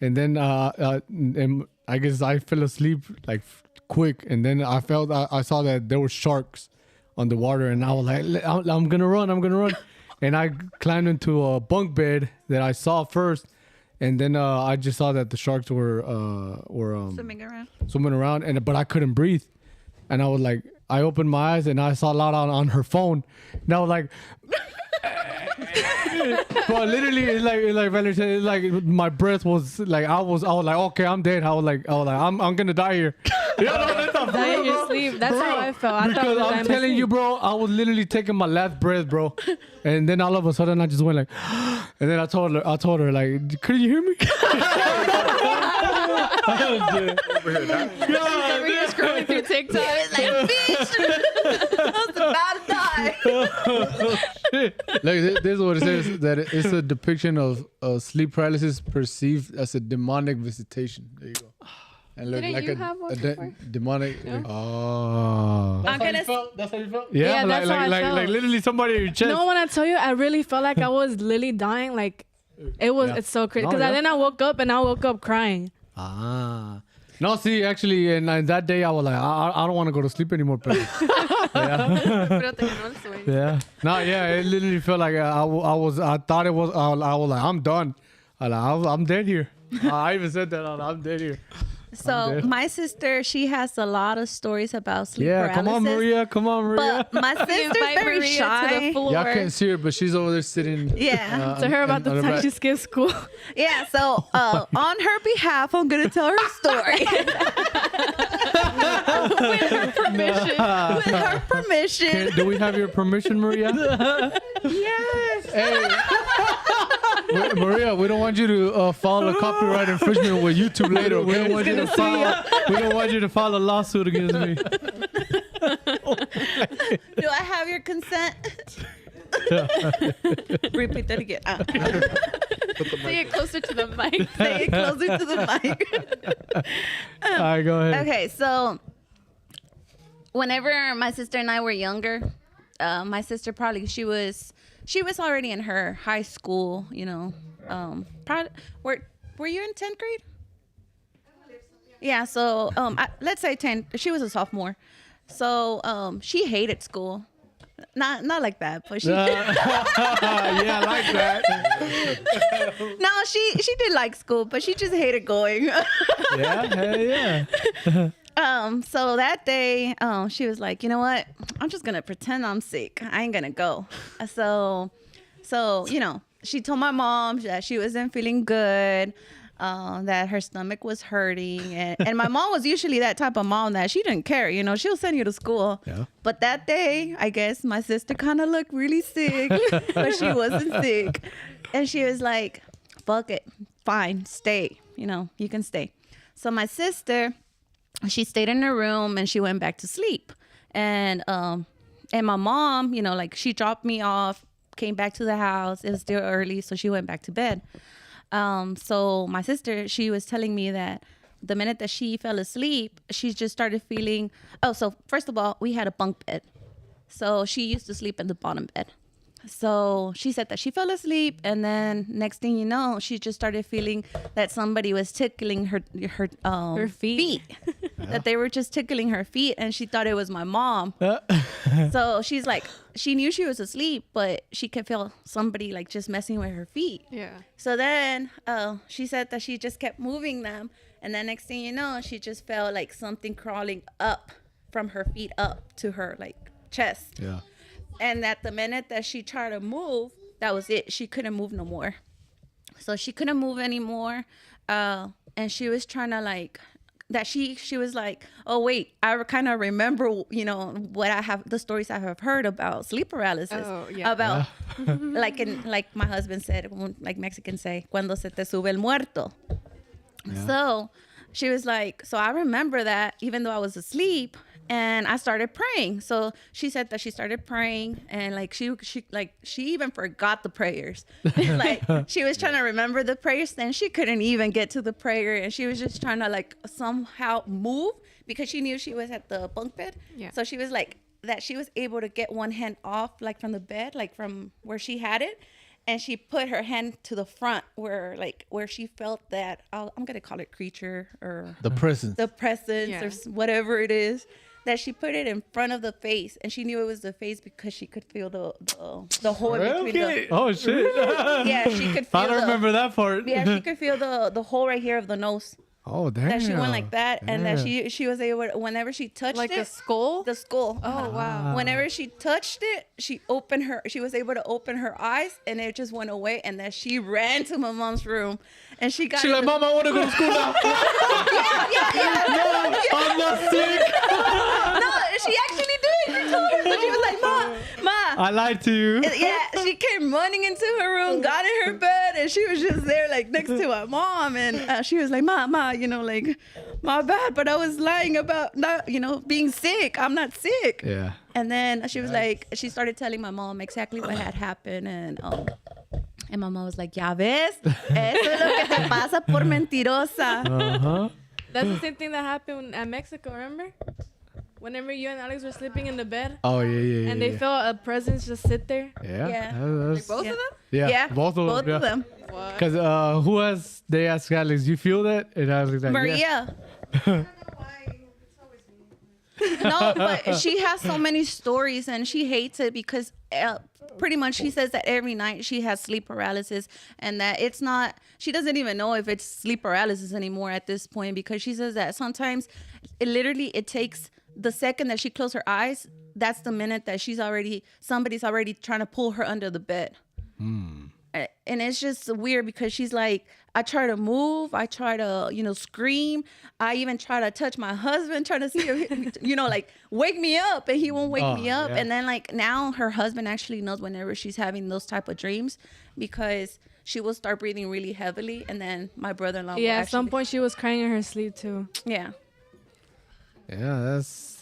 and then and I guess I fell asleep like quick, and then I saw that there were sharks on the water, and I was like, I'm gonna run, and I climbed into a bunk bed that I saw first, and then I just saw that the sharks were swimming around, but I couldn't breathe, and I was like, I opened my eyes and I saw Lara on her phone, and I was like. But literally, it's like Valerie said, it's like my breath was like I was like, okay, I'm dead. I was like, I'm gonna die here. Die in your sleep. That's how I felt. I thought Because I was I'm telling you, bro, I was literally taking my last breath, bro, and then all of a sudden I just went like, and then I told her like, could you hear me? Over here, that. Over here scrolling through TikTok. It's like, bitch, I was about to die. Like this is what it says, that it's a depiction of sleep paralysis perceived as a demonic visitation. There you go. And look, Didn't like you have one before? demonic. No? Oh. I'm gonna. That's how you felt? Yeah, that's how I felt. like literally somebody in your chest. No, when I tell you, I really felt like I was literally dying. Like it was. Yeah. It's so crazy. No, Because yeah. then I woke up crying. Ah. No, see, actually, and that day I was like, I don't want to go to sleep anymore. But yeah. No, yeah, it literally felt like I thought it was, I was like, I'm done. I'm dead here. I even said that, I'm dead here. So my sister, she has a lot of stories about sleep Yeah, paralysis. come on, Maria. But my sister's Invite very Maria shy. to the floor. Y'all can't see her, but she's over there sitting. Yeah. To her about the time she skipped school. Yeah, so on her behalf, I'm going to tell her story. With her permission. With her permission. Do we have your permission, Maria? Yes. Hey, Maria, we don't want you to file a copyright infringement with YouTube later. We Okay? don't want you to file. We don't want you to file a lawsuit against me. Do I have your consent? Repeat that again. Say it closer to the mic. Say it closer to the mic. All right, go ahead. Okay, so whenever my sister and I were younger, my sister probably she was already in her high school, you know. Were you in 10th grade? Yeah, so let's say 10. She was a sophomore. So she hated school. Not like that, but she Yeah, I like that. No, she did like school, but she just hated going. Yeah, hell yeah. So that day, she was like, you know what? I'm just gonna pretend I'm sick. I ain't gonna go. So, you know, she told my mom that she wasn't feeling good, that her stomach was hurting, and my mom was usually that type of mom that she didn't care. You know, she'll send you to school. Yeah. But that day, I guess my sister kind of looked really sick, but she wasn't sick, and she was like, "Fuck it, fine, stay. You know, you can stay." So my sister, she stayed in her room and she went back to sleep. And my mom, you know, like she dropped me off, came back to the house. It was still early, so she went back to bed. So my sister, she was telling me that the minute that she fell asleep, she just started feeling, so first of all, we had a bunk bed. So she used to sleep in the bottom bed. So she said that she fell asleep, and then next thing you know, she just started feeling that somebody was tickling her feet. That they were just tickling her feet, and she thought it was my mom. So she's like, she knew she was asleep, but she could feel somebody like just messing with her feet. Yeah. So then she said that she just kept moving them, and then next thing you know, she just felt like something crawling up from her feet up to her like chest. Yeah. And at the minute that she tried to move, that was it. She couldn't move no more. So she couldn't move anymore. And she was trying to like, that she was like, oh, wait, I kind of remember, you know, the stories I have heard about sleep paralysis. Oh, yeah. About, like my husband said, like Mexicans say, cuando se te sube el muerto. Yeah. So she was like, so I remember that even though I was asleep, and I started praying. So she said that she started praying, and like she even forgot the prayers. Like she was trying to remember the prayers, then she couldn't even get to the prayer, and she was just trying to like somehow move because she knew she was at the bunk bed. Yeah. So she was like that she was able to get one hand off like from the bed, like from where she had it, and she put her hand to the front where she felt that I'm gonna call it creature or The presence. or whatever it is. That she put it in front of the face, and she knew it was the face because she could feel the hole in between the. Oh shit! Yeah, she could feel. I don't remember that part. Yeah, she could feel the hole right here of the nose. Oh, damn. That she went like that, and that Yeah. she was able to, whenever she touched Like it, a skull? the skull. Oh, wow. Whenever she touched it, she was able to open her eyes, and it just went away. And then she ran to my mom's room, and she got. She's like, Mom, I want to go to school now. No, I'm not sick. No, she actually did. She told her, but she was like, Ma, I lied to you. yeah, she came running into her room, got in her bed, and she was just there, like next to my mom, and she was like, Ma, you know, like, my bad, but I was lying about not, you know, being sick. I'm not sick. Yeah. And then she was like, she started telling my mom exactly what had happened, and my mom was like, ya ves, eso es lo que te pasa por mentirosa. Uh-huh. That's the same thing that happened at Mexico, remember? Whenever you and Alex were sleeping in the bed Oh, yeah. and they felt a presence just sit there. Yeah. Yeah. That's- Both Yeah. of them? yeah. Both of them. What? Because who else? They asked Alex, you feel that? And I was like, Maria. No, but she has so many stories, and she hates it because pretty much she says that every night she has sleep paralysis, and that it's not, she doesn't even know if it's sleep paralysis anymore at this point, because she says that sometimes it takes the second that she closes her eyes, that's the minute that somebody's already trying to pull her under the bed. And it's just weird because she's like, I try to move, I try to, you know, scream. I even try to touch my husband, trying to see if, you know, like, wake me up, and he won't wake me up. Yeah. And then, like, now her husband actually knows whenever she's having those type of dreams, because she will start breathing really heavily, and then my brother-in-law will At some point she was crying in her sleep too. Yeah. Yeah, that's.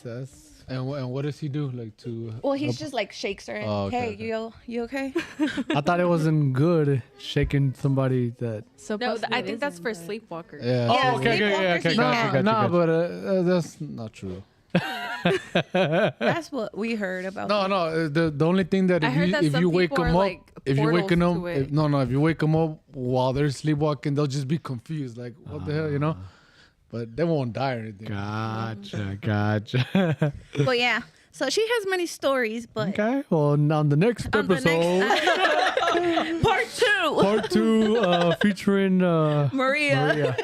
And what does he do? Like to. Well, he's just like shakes her and, Oh, okay, hey, you okay? I thought it wasn't good shaking somebody that. No, I think that's for sleepwalkers. Yeah. Yeah, Oh, okay, sleepwalkers, okay. you Gotcha, can. gotcha. But that's not true. That's what we heard about. No. The only thing that I if heard you that if some you wake people them are, up, like, if you waking portals them, to it. if you wake them up while they're sleepwalking, they'll just be confused, like what the hell, you know. But they won't die or anything. Gotcha. But yeah, so she has many stories, but Okay. Well, on the next on the episode, next part 2, part 2, featuring Maria.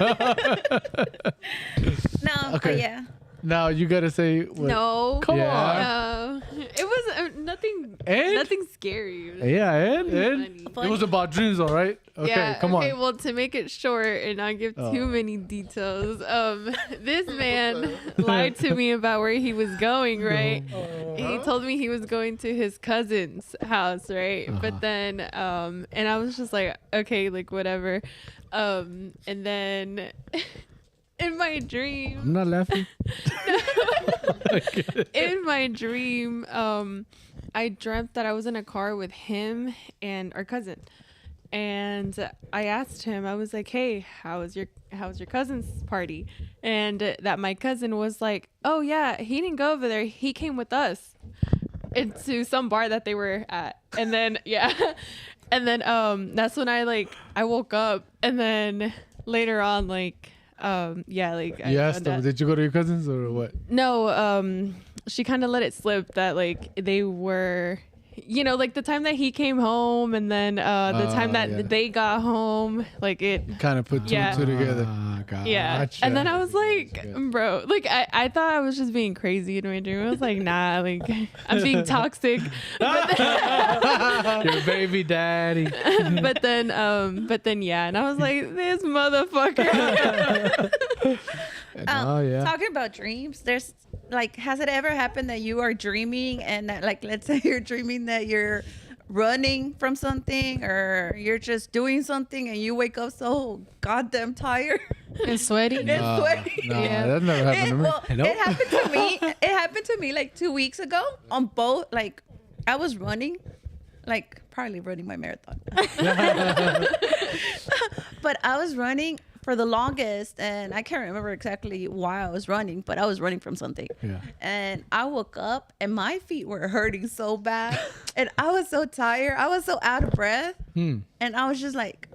No, but Okay. yeah. Now you gotta say what, No. Come Yeah. on. It was nothing. And? Nothing scary. It was Yeah, and funny. it was about dreams, all right? Okay, Yeah, come okay, on. well, to make it short and not give too many details, this man lied to me about where he was going, right? He told me he was going to his cousin's house, right? But then, and I was just like, okay, like, whatever. And then in my dream, I'm not laughing. in my dream, I dreamt that I was in a car with him and our cousin. And I asked him, I was like, hey, how was your cousin's party? And that my cousin was like, oh yeah, he didn't go over there. He came with us into some bar that they were at. And then, yeah. And then, that's when I woke up, and then later on, like, You asked them, did you go to your cousins or what? no, she kind of let it slip that, like, they were, you know, like the time that he came home, and then the time that yeah. they got home, like it, Kind of put two Yeah. and two together. Gotcha. yeah. And then I was like, bro, like I thought I was just being crazy in my dream. I was like, nah, like I'm being toxic. Your baby daddy. But then, yeah. And I was like, this motherfucker. Oh, yeah. Talking about dreams, there's like, has it ever happened that you are dreaming and that, like, let's say you're dreaming that you're running from something, or you're just doing something, and you wake up so goddamn tired And sweaty. and sweaty? No, Yeah. that never happened to me. Well, Hello? it happened to me. It happened to me like 2 weeks ago on both. Like, I was running, like probably running my marathon. But I was running for the longest, and I can't remember exactly why I was running, but I was running from something. Yeah. And I woke up, and my feet were hurting so bad, and I was so tired. I was so out of breath, and I was just like,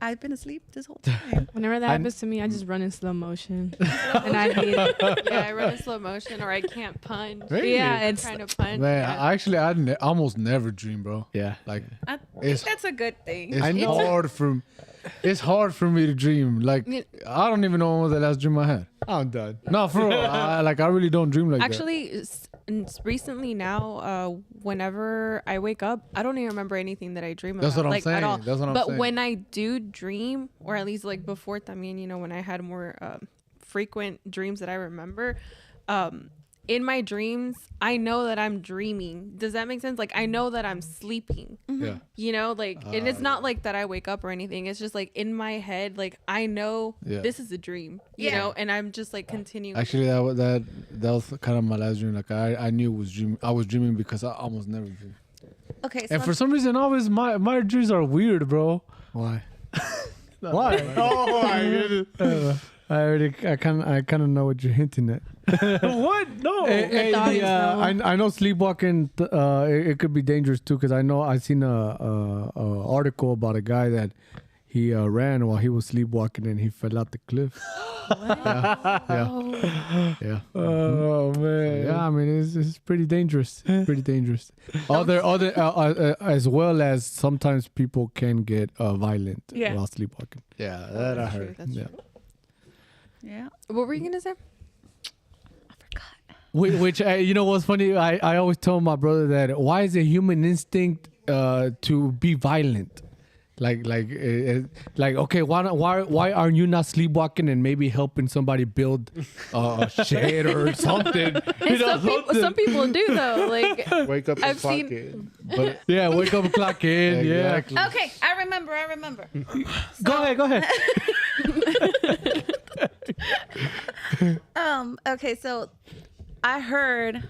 I've been asleep this whole time. Whenever that happens to me, I just run in slow motion, and I hate it. Yeah, I run in slow motion, or I can't punch. Really? Yeah, it's Trying to punch. Man, yeah. I almost never dream, bro. Yeah. Like I think It's- that's a good thing. it's hard for me to dream. Like I don't even know when was the last dream I had. I'm done. No, for real. I really don't dream like that. Actually, recently now, whenever I wake up, I don't even remember anything that I dream about. That's what I'm like, saying. At all. That's what I'm but saying. when I do dream, or at least like before, I mean, you know, when I had more frequent dreams that I remember, in my dreams, I know that I'm dreaming. Does that make sense? Like, I know that I'm sleeping. Yeah. You know, like, and it's not like that I wake up or anything. It's just like in my head, like I know this is a dream. You know, and I'm just like continuing. Actually, that was kind of my last dream. Like I knew it was dream. I was dreaming because I almost never dream. Okay, so And for some reason, always my dreams are weird, bro. Why? Why? Oh my goodness. I kind of know what you're hinting at. What? No. Hey, dog is I know sleepwalking. It could be dangerous too, because I seen a article about a guy that he ran while he was sleepwalking and he fell out the cliff. Yeah. Oh man. Yeah, I mean it's pretty dangerous. Pretty dangerous. Other as well as sometimes people can get violent while sleepwalking. Yeah, that I That's true, heard. that's Yeah. true. yeah, What were you gonna say? I forgot. Which you know what's funny? I always tell my brother that why is it human instinct to be violent? Like okay, why are you not sleepwalking and maybe helping somebody build a shed or something? You know, Some people do though. Like Wake up and I've clock seen- it. But yeah, wake up, clock in. Yeah, exactly. Okay, I remember. go ahead. Okay, so I heard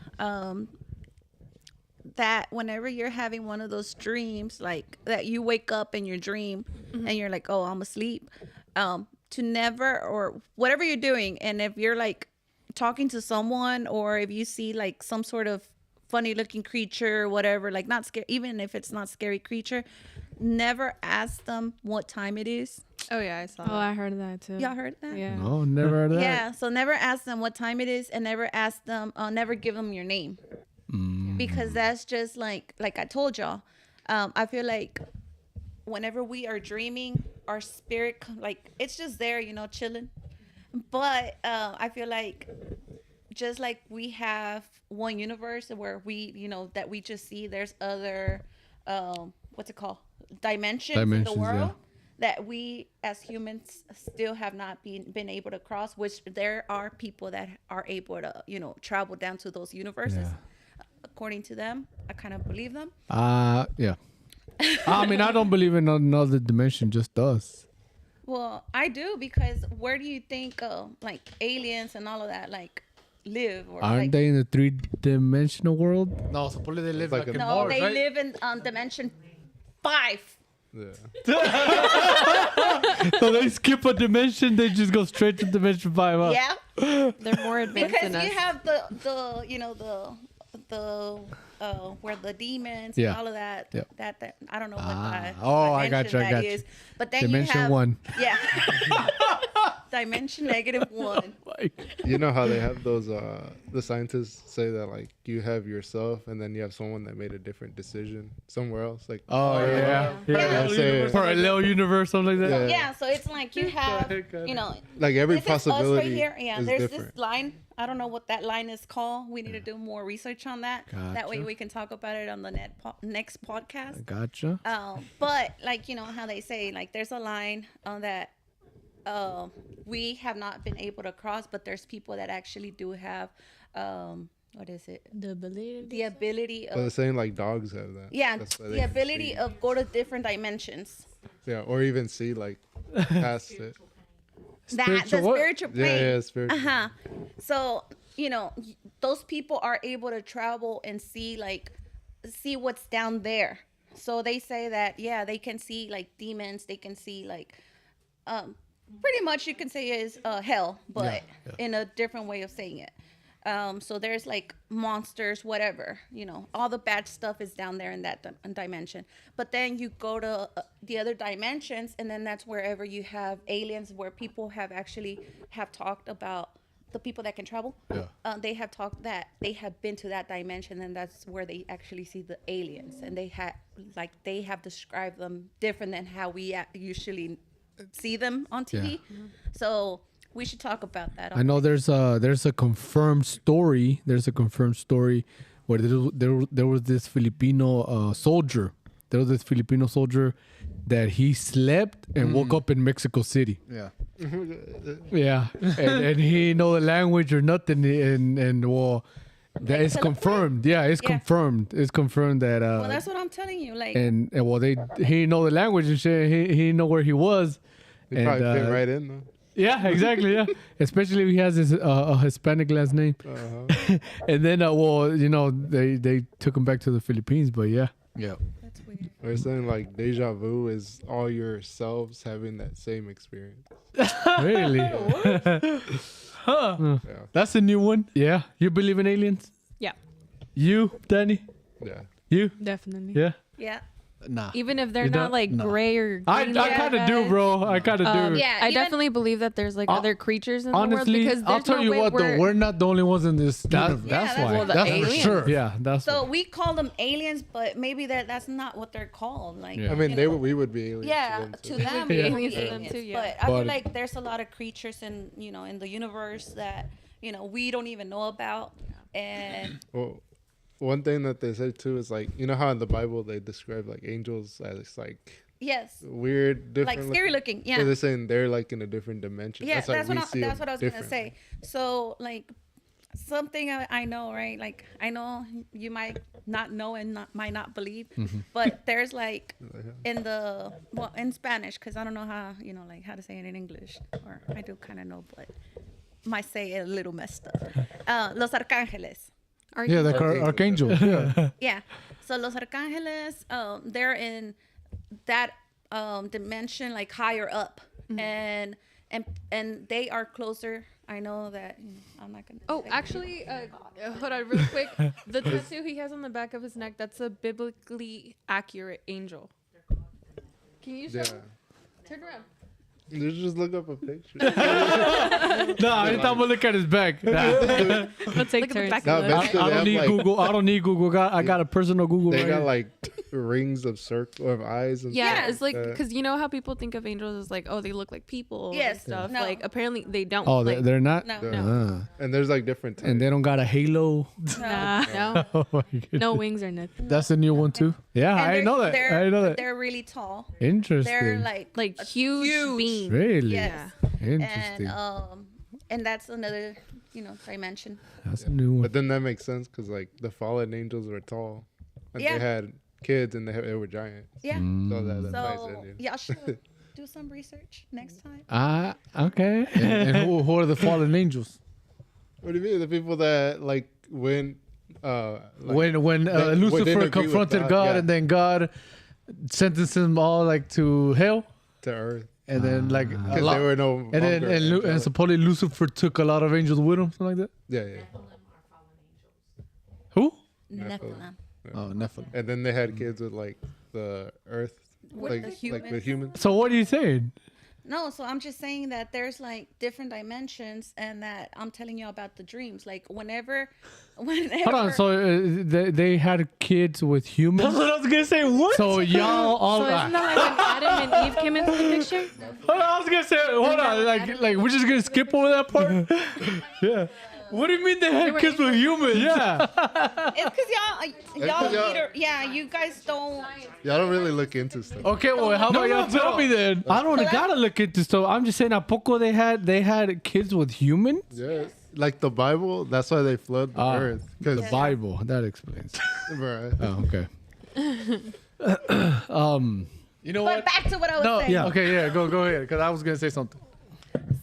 that whenever you're having one of those dreams, like that you wake up in your dream and you're like, oh, I'm asleep, to never, or whatever you're doing, and if you're like talking to someone, or if you see like some sort of funny looking creature or whatever, like not scary, even if it's not scary creature, never ask them what time it is. oh yeah, I saw. Oh, I heard that too. Y'all heard that? Yeah. No, never heard of that. Yeah, so never ask them what time it is, and never ask them, never give them your name, because that's just like I told y'all. I feel like whenever we are dreaming, our spirit, like it's just there, you know, chilling. But I feel like just like we have one universe where we, you know, that we just see, there's other, what's it called, dimensions in the Dimensions, world. That we as humans still have not been able to cross, which there are people that are able to, you know, travel down to those universes. According to them, I kind of believe them. Yeah. I mean, I don't believe in another dimension, just us. Well, I do, because where do you think like aliens and all of that like live? Or Aren't like, they in the 3-dimensional world? No, supposedly they live like like a- in no, Mars, they right? live in dimension 5. Yeah. So they skip a dimension, they just go straight to dimension 5. Huh? Yeah, They're more advanced because than you us. have the you know the where the demons Yeah. and all of that. Yep. That I don't know what I got dimension you, I that got you. is. But then Dimension you have 1. Yeah. Dimension -1. You know how they have those the scientists say that like you have yourself and then you have someone that made a different decision somewhere else, like Oh, yeah. Yeah. say- Parallel universe, something like that. Yeah, so it's like you have, you know, like every this is us right possibility here. Yeah, is there's different. this line. I don't know what that line is called. We need to do more research on that. That way Gotcha. we can talk about it on the next podcast. Gotcha. But like, you know how they say, like there's a line on that we have not been able to cross, but there's people that actually do have what is it? The ability. The ability But they're of saying like dogs have that. yeah, That's why they the can ability see. of go to different dimensions. Yeah, or even see like past it. That Spiritual the what? spiritual Yeah, plane. yeah, spiritual. Uh-huh. So, you know, those people are able to travel and see what's down there. So they say that, yeah, they can see like demons. They can see like, pretty much you can say is hell, but in a different way of saying it. So there's like monsters, whatever, all the bad stuff is down there in that dimension. But then you go to the other dimensions, and then that's wherever you have aliens, where people have talked about the people that can travel. Yeah. They have talked that they have been to that dimension, and that's where they actually see the aliens, and they have described them different than how we usually see them on TV. Yeah. So we should talk about that. I know there's a confirmed story. There's a confirmed story where there was this Filipino soldier. There was this Filipino soldier that he slept and woke up in Mexico City. Yeah. Yeah, and he know the language or nothing, and well, that is confirmed. Yeah, it's confirmed. It's confirmed that. Well, that's what I'm telling you. Like, and well, he know the language and shit. He know where he was. He probably fit right in though. Yeah, exactly. Yeah, especially if he has his a Hispanic last name. Uh-huh. And then, they took him back to the Philippines. But yeah. that's weird. They're saying like deja vu is all yourselves having that same experience. Really? Huh. Yeah. That's a new one. Yeah. You believe in aliens? Yeah. You, Danny? Yeah. You? Definitely. Yeah. Yeah. Nah. Even if they're You not don't? like No. gray or I green kind of like do, that. bro. I kind of do. Yeah. I even- definitely believe that there's like other creatures in Honestly, the world because I'll there's tell no you way what, though, we're not the only ones in this. that's That's why. why. Well, the That's for aliens. sure. Yeah, that's So why. we call them aliens, but maybe that's not what they're called. Like, Yeah. I mean, you know, we would be aliens. yeah, to to them, them, be we would aliens be to them aliens. too, yeah. But I feel But- like there's a lot of creatures in the universe that we don't even know about, and Well, one thing that they said too is like, you know how in the Bible they describe like angels as like yes, weird, different, like scary looking. So Yeah, they're saying they're like in a different dimension. yeah, like that's we what see that's them what I was gonna differently. say. So like something I know, right? Like I know you might not know and might not believe, but there's like in Spanish, because I don't know how like how to say it in English, or I do kind of know, but might say it a little messed up. Los arcángeles. Yeah, the archangel. Yeah. Yeah. So los arcángeles, they're in that dimension, like higher up, and they are closer. I know that I'm not gonna. Oh, say- actually, hold on real quick. The tattoo he has on the back of his neck, that's a biblically accurate angel. Can you show? Yeah. Turn around. Just look up a picture. No, I thought we'll look at his back. Nah. We'll take Look at the turns. back No, of the that's- I They don't have, need like- Google. I don't need Google. I got a personal Google. They right got here. like rings of eyes and Yeah, stuff. it's like because you know how people think of angels as like, oh, they look like people Yes. and stuff. No. Like apparently they don't. Oh, like, they're not. No. Yeah. And there's like different types. And they don't got a halo. Nah, no. Oh my goodness. no wings or nothing. That's a new one too. Yeah, And I didn't know that. I didn't know that. They're really tall. Interesting. They're like Huge beings. Really yes, interesting. and that's another dimension. That's a new one. But then that makes sense because like the fallen angels were tall, and Yeah. they had kids and they were giants. Yeah. So that ties So in. y'all should do some research next time. Okay. and who are the fallen angels? What do you mean? The people that like went. Like, When they didn't Lucifer agree with confronted God, yeah, and then God sentenced them all like to hell, to Earth and then like a because lot, they were no. and then longer and angelic. supposedly Lucifer took a lot of angels with him, something like that. yeah. Who? Nephilim. Oh, Nephilim. And then they had kids with like the Earth, With like the like with humans. So what are you saying? No, so I'm just saying that there's like different dimensions, and that I'm telling you about the dreams. Like whenever. Hold on. So they had kids with humans. That's what I was gonna say. What? So y'all all. So isn't that like when Adam and Eve came into the picture? Hold on, I was gonna say. Hold on. Like we're just gonna skip over that part. Yeah. What do you mean they had kids with humans? Yeah. It's because y'all you guys don't. Y'all don't really look into stuff. Okay, well, how about y'all tell me then? I don't gotta look into stuff. I'm just saying, poco they had kids with humans? Yeah, like the Bible. That's why they flood the Earth. The Because Bible, that explains. bruh, Oh, okay. You know But what? back to what I was No, saying. yeah. Okay, yeah, go ahead, because I was gonna say something.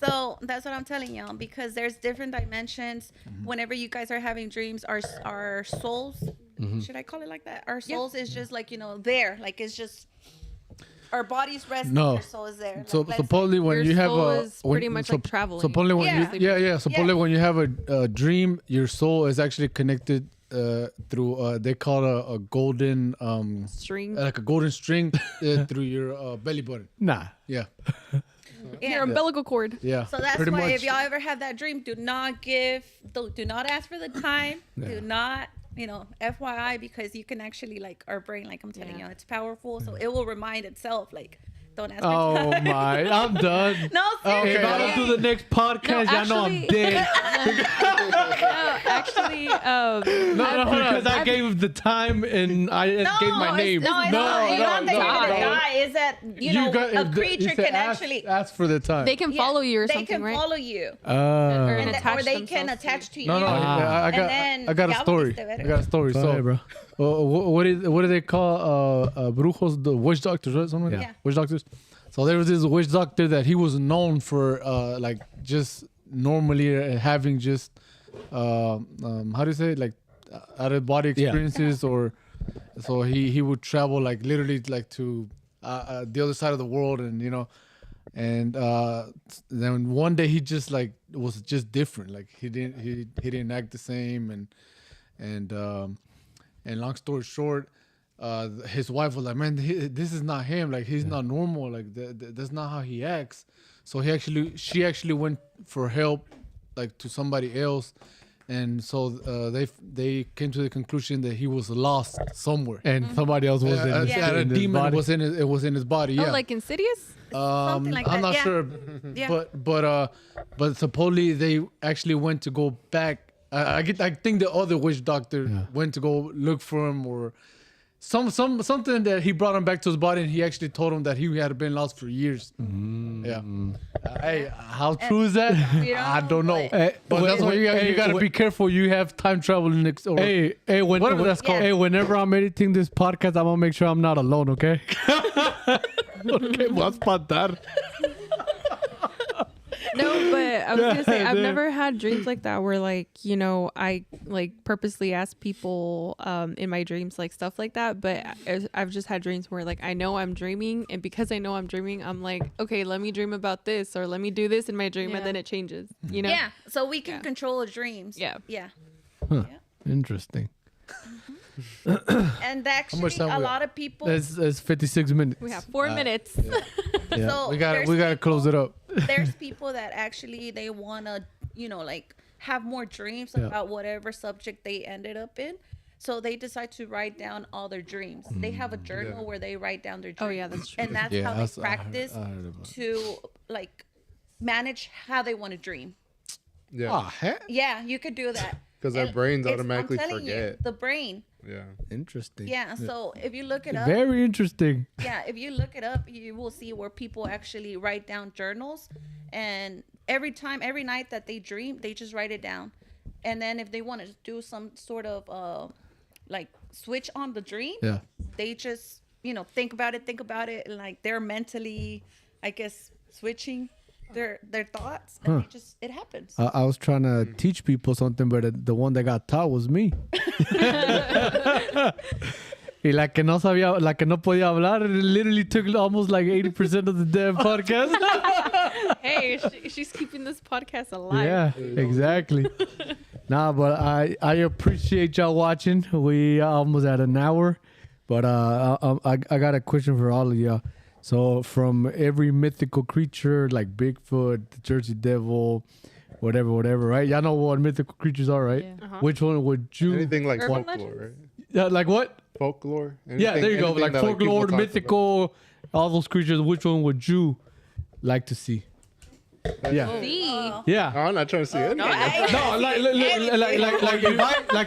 So that's what I'm telling y'all, because there's different dimensions. Whenever you guys are having dreams, our souls, should I call it like that? Our souls is just like, there. Like it's just our body's resting, No. your soul is there. So Like, let's supposedly when Your you have soul a is pretty much like traveling. supposedly when Yeah. supposedly when you have a dream, your soul is actually connected through they call it a golden String. like a golden string through your belly button. Nah. Yeah, Your umbilical cord. yeah. So that's pretty why much. if y'all ever have that dream, do not ask for the time. Do not, FYI, because you can actually like our brain, like I'm telling you, it's powerful. So it will remind itself, like, don't ask for Oh time. my! I'm done. No, seriously. If I don't do the next podcast, y'all know I'm actually- dead. No, actually, No, because I gave the time and I gave my name. No, it's not. You don't have to die. Is that a creature can actually ask for the time. they can follow you or they something, can right? follow you, Or and attach they can themselves to attach to you. No, I got And I got a then, story. ya I got a story. Go So, ahead, bro. what do they call brujos? The witch doctors, right? Something like Yeah. that. Witch doctors. So there was this witch doctor that he was known for like just normally having just how do you say it? Like out of body experiences or so he would travel like literally like to the other side of the world and then one day he just like was just different, like he didn't act the same and long story short, his wife was like, man, this is not him, like he's not normal, like that's not how he acts. So she actually went for help like to somebody else, and so they came to the conclusion that he was lost somewhere, And somebody else was in his, Yeah. a in his demon body. was in his body. Yeah. Oh, like Insidious? Something like I'm that, not yeah. sure, Yeah. but supposedly they actually went to go back. I think the other witch doctor went to go look for him or something that he brought him back to his body, and he actually told him that he had been lost for years. Yeah. Hey, how true is that? I don't know. But that's why you gotta be careful. You have time traveling. Whatever that's called. Hey, whenever I'm editing this podcast, I'm gonna make sure I'm not alone. Okay. Okay, voy a espantar. No, but I was gonna say I've damn. never had dreams like that where like I like purposely ask people in my dreams like stuff like that. But I've just had dreams where like I know I'm dreaming, and because I know I'm dreaming, I'm like, okay, let me dream about this or let me do this in my dream, and then it changes. You know? Yeah, so we can control our dreams. Yeah. Yeah. Interesting. And actually, much time a we lot of people. It's 56 minutes. We have 4 minutes. Yeah. So we there's gotta close it up. There's people that actually they wanna, like have more dreams about whatever subject they ended up in. So they decide to write down all their dreams. They have a journal where they write down their dreams. Oh yeah, that's true. And that's how they practice I heard about it. to like manage how they want to dream. Yeah. Ah, heck. Yeah, you could do that. Because our And brains I'm automatically telling you, forget. the brain. Yeah. Interesting. Yeah. So if you look it up, Very interesting. yeah, if you look it up, you will see where people actually write down journals, and every night that they dream, they just write it down. And then if they want to do some sort of like switch on the dream, they just think about it, and like they're mentally, I guess, switching their thoughts, and it happens. I was trying to teach people something, but the one that got taught was me. Y la que no sabía, la que no podía hablar, it literally took almost like 80% of the damn podcast. Hey, she's keeping this podcast alive. Yeah, exactly. Nah, but I appreciate y'all watching. We almost at an hour, but I got a question for all of y'all. So from every mythical creature like Bigfoot, the Jersey Devil, whatever, right? Y'all know what mythical creatures are, right? Yeah. Uh-huh. Which one would you? Anything like Urban folklore, right? Yeah, like what? Folklore. Yeah, there you go. anything Like that, people folklore, talk about. mythical, all those creatures. Which one would you like to see? Yeah, See? yeah. I'm not trying to see it. No, like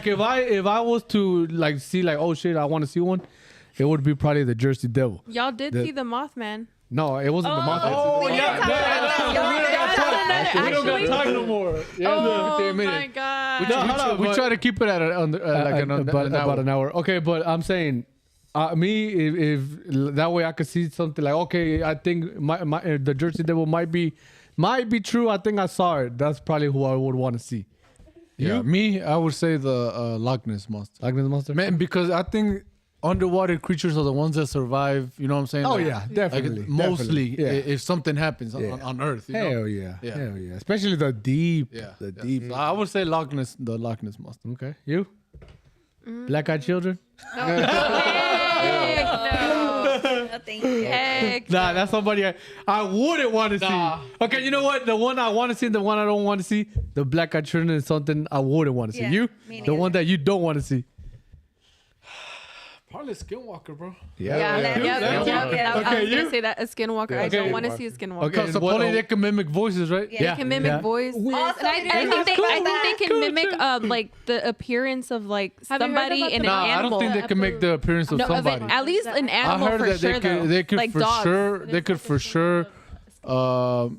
if I was to like see like, oh shit, I want to see one, it would be probably the Jersey Devil. Y'all did see the Mothman. No, it wasn't the Mothman. Oh, yeah. We don't got time no more. Yeah, Oh 15 my minutes. god. We try to keep it at about an hour. Okay, but I'm saying, me, if that way I could see something like, okay, I think the Jersey Devil might be true. I think I saw it. That's probably who I would want to see. Yeah, me, I would say the Loch Ness monster. Loch Ness monster. Man, because I think underwater creatures are the ones that survive. You know what I'm saying? Oh Like- yeah, definitely. Like mostly, definitely. if something happens Yeah. on Earth. You know? Hell yeah. Yeah. Hell yeah. Especially the deep. Yeah. The Yeah. deep. So I would say Loch Ness, the Loch Ness monster. Okay. You? Mm. Black-eyed children? No, thank you. Heck Nah, that's somebody I wouldn't want to see. Okay, you know what? The one I want to see, and the one I don't want to see. The black-eyed children is something I wouldn't want to see. Yeah, You, me the neither. one that you don't want to see. Probably Skinwalker, bro. Yeah, Yeah, I was Okay, gonna you? say that a skinwalker. I Okay. don't want to see a skinwalker. Okay, So supposedly they can mimic voices, right? Yeah. They can mimic voice. Also, And I think they can mimic like the appearance of like Have you heard somebody about in the- an Nah, I animal. don't think they can make the appearance of No, of somebody. at least an I animal heard for that sure though. they could like for dogs. sure, they could for sure, The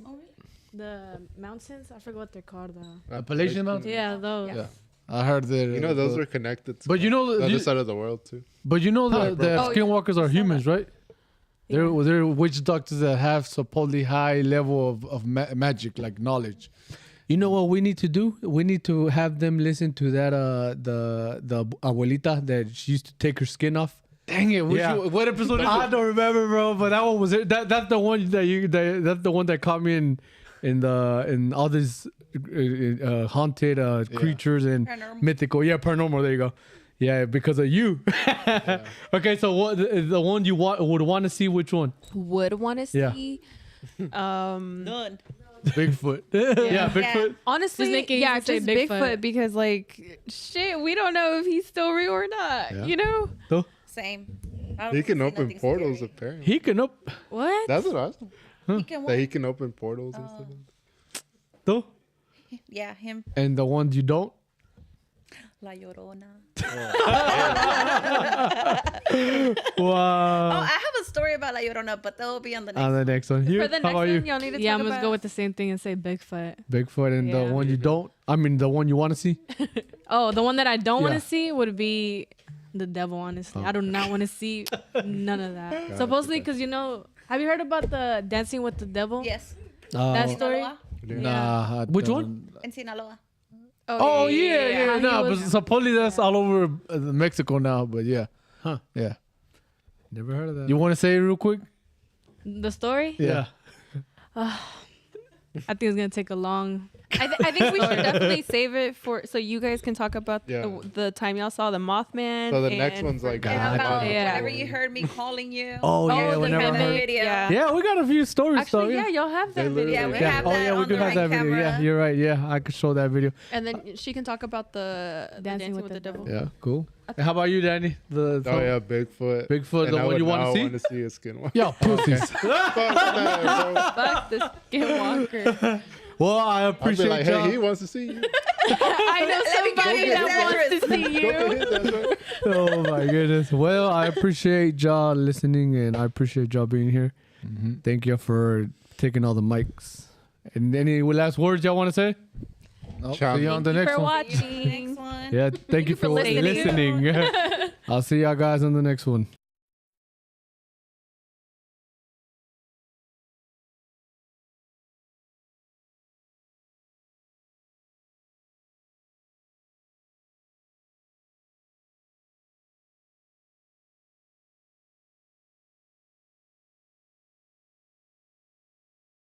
mountains, I forgot what they're called though. Appalachian Mountain. Yeah, those. Yeah. I heard that. You know, those are connected to But you know, the you, other side of the world too. but you know Huh, that bro. the Oh, skinwalkers are humans, right? They're witch doctors that have supposedly high level of magic, like knowledge. You know what we need to do? We need to have them listen to that the abuelita that she used to take her skin off. Dang it! Yeah. What episode is I it? don't remember, bro, but that one was it. That's the one that's the one that caught me in all these haunted creatures and Paranormal. mythical. Yeah, paranormal. There you go. Yeah, because of you. Okay, so what the one you would want to see? Which one? Would want to Yeah. see. None. Bigfoot. Yeah, Bigfoot. Honestly, Just make it yeah, easy to say just Bigfoot. Bigfoot because like shit, we don't know if he's still real or not. Yeah. You know? So Same. I don't He can see open nothing portals scary. apparently. he can up. What? That's what I was. He can That he walk. can open portals and stuff. So Yeah, him. and the ones you don't. La Llorona. Wow. Oh, I have a story about La Llorona, but that will be on the next. On the next one. You, For the how next about one, you? y'all need to Yeah, talk I'm about. gonna go with the same thing and say Bigfoot. Bigfoot and the Yeah. one you don't. I mean, the one you want to see. Oh, the one that I don't want Yeah. to see would be the devil. Honestly, I do not want to see none of that. Supposedly, because have you heard about the Dancing with the Devil? Yes. That story. Sinaloa. Nah. I Which don't- one? In Sinaloa. Oh yeah. He No, but was- supposedly that's all over Mexico now. But yeah. Huh. Yeah. Never heard of that. You want to say it real quick? The story. Yeah. I think it's gonna take a long. I think we should definitely save it so you guys can talk about Yeah. the time y'all saw the Mothman. So the next and- one's like. And God. about Yeah. whenever you heard me calling you. Oh yeah. the Whenever I mimic, heard. video. Yeah. Yeah, we got a few stories. Actually, though, yeah, y'all have They that video. Yeah, we Yeah. have Oh that yeah, we on do the have that video. Yeah, camera. you're right. Yeah, I could show that video. And then she can talk about the Dancing with the Devil. Yeah, cool. And how about you, Danny? Oh yeah, Bigfoot. Bigfoot, And the I one would you want now to see? want to see a skinwalker. Yo, pussies. Fuck that, bro. Fuck the skinwalker. Well, I I'd be appreciate like, y'all. hey, he wants to see you. I know somebody get that his wants to see Go you. for his ass, right? Oh my goodness. Well, I appreciate y'all listening and I appreciate y'all being here. Thank you for taking all the mics. And any last words y'all want to say? Nope. Ciao. See you on the Thank next you for one. Next watching. one. Yeah, thank you for listening. I'll see y'all guys on the next one.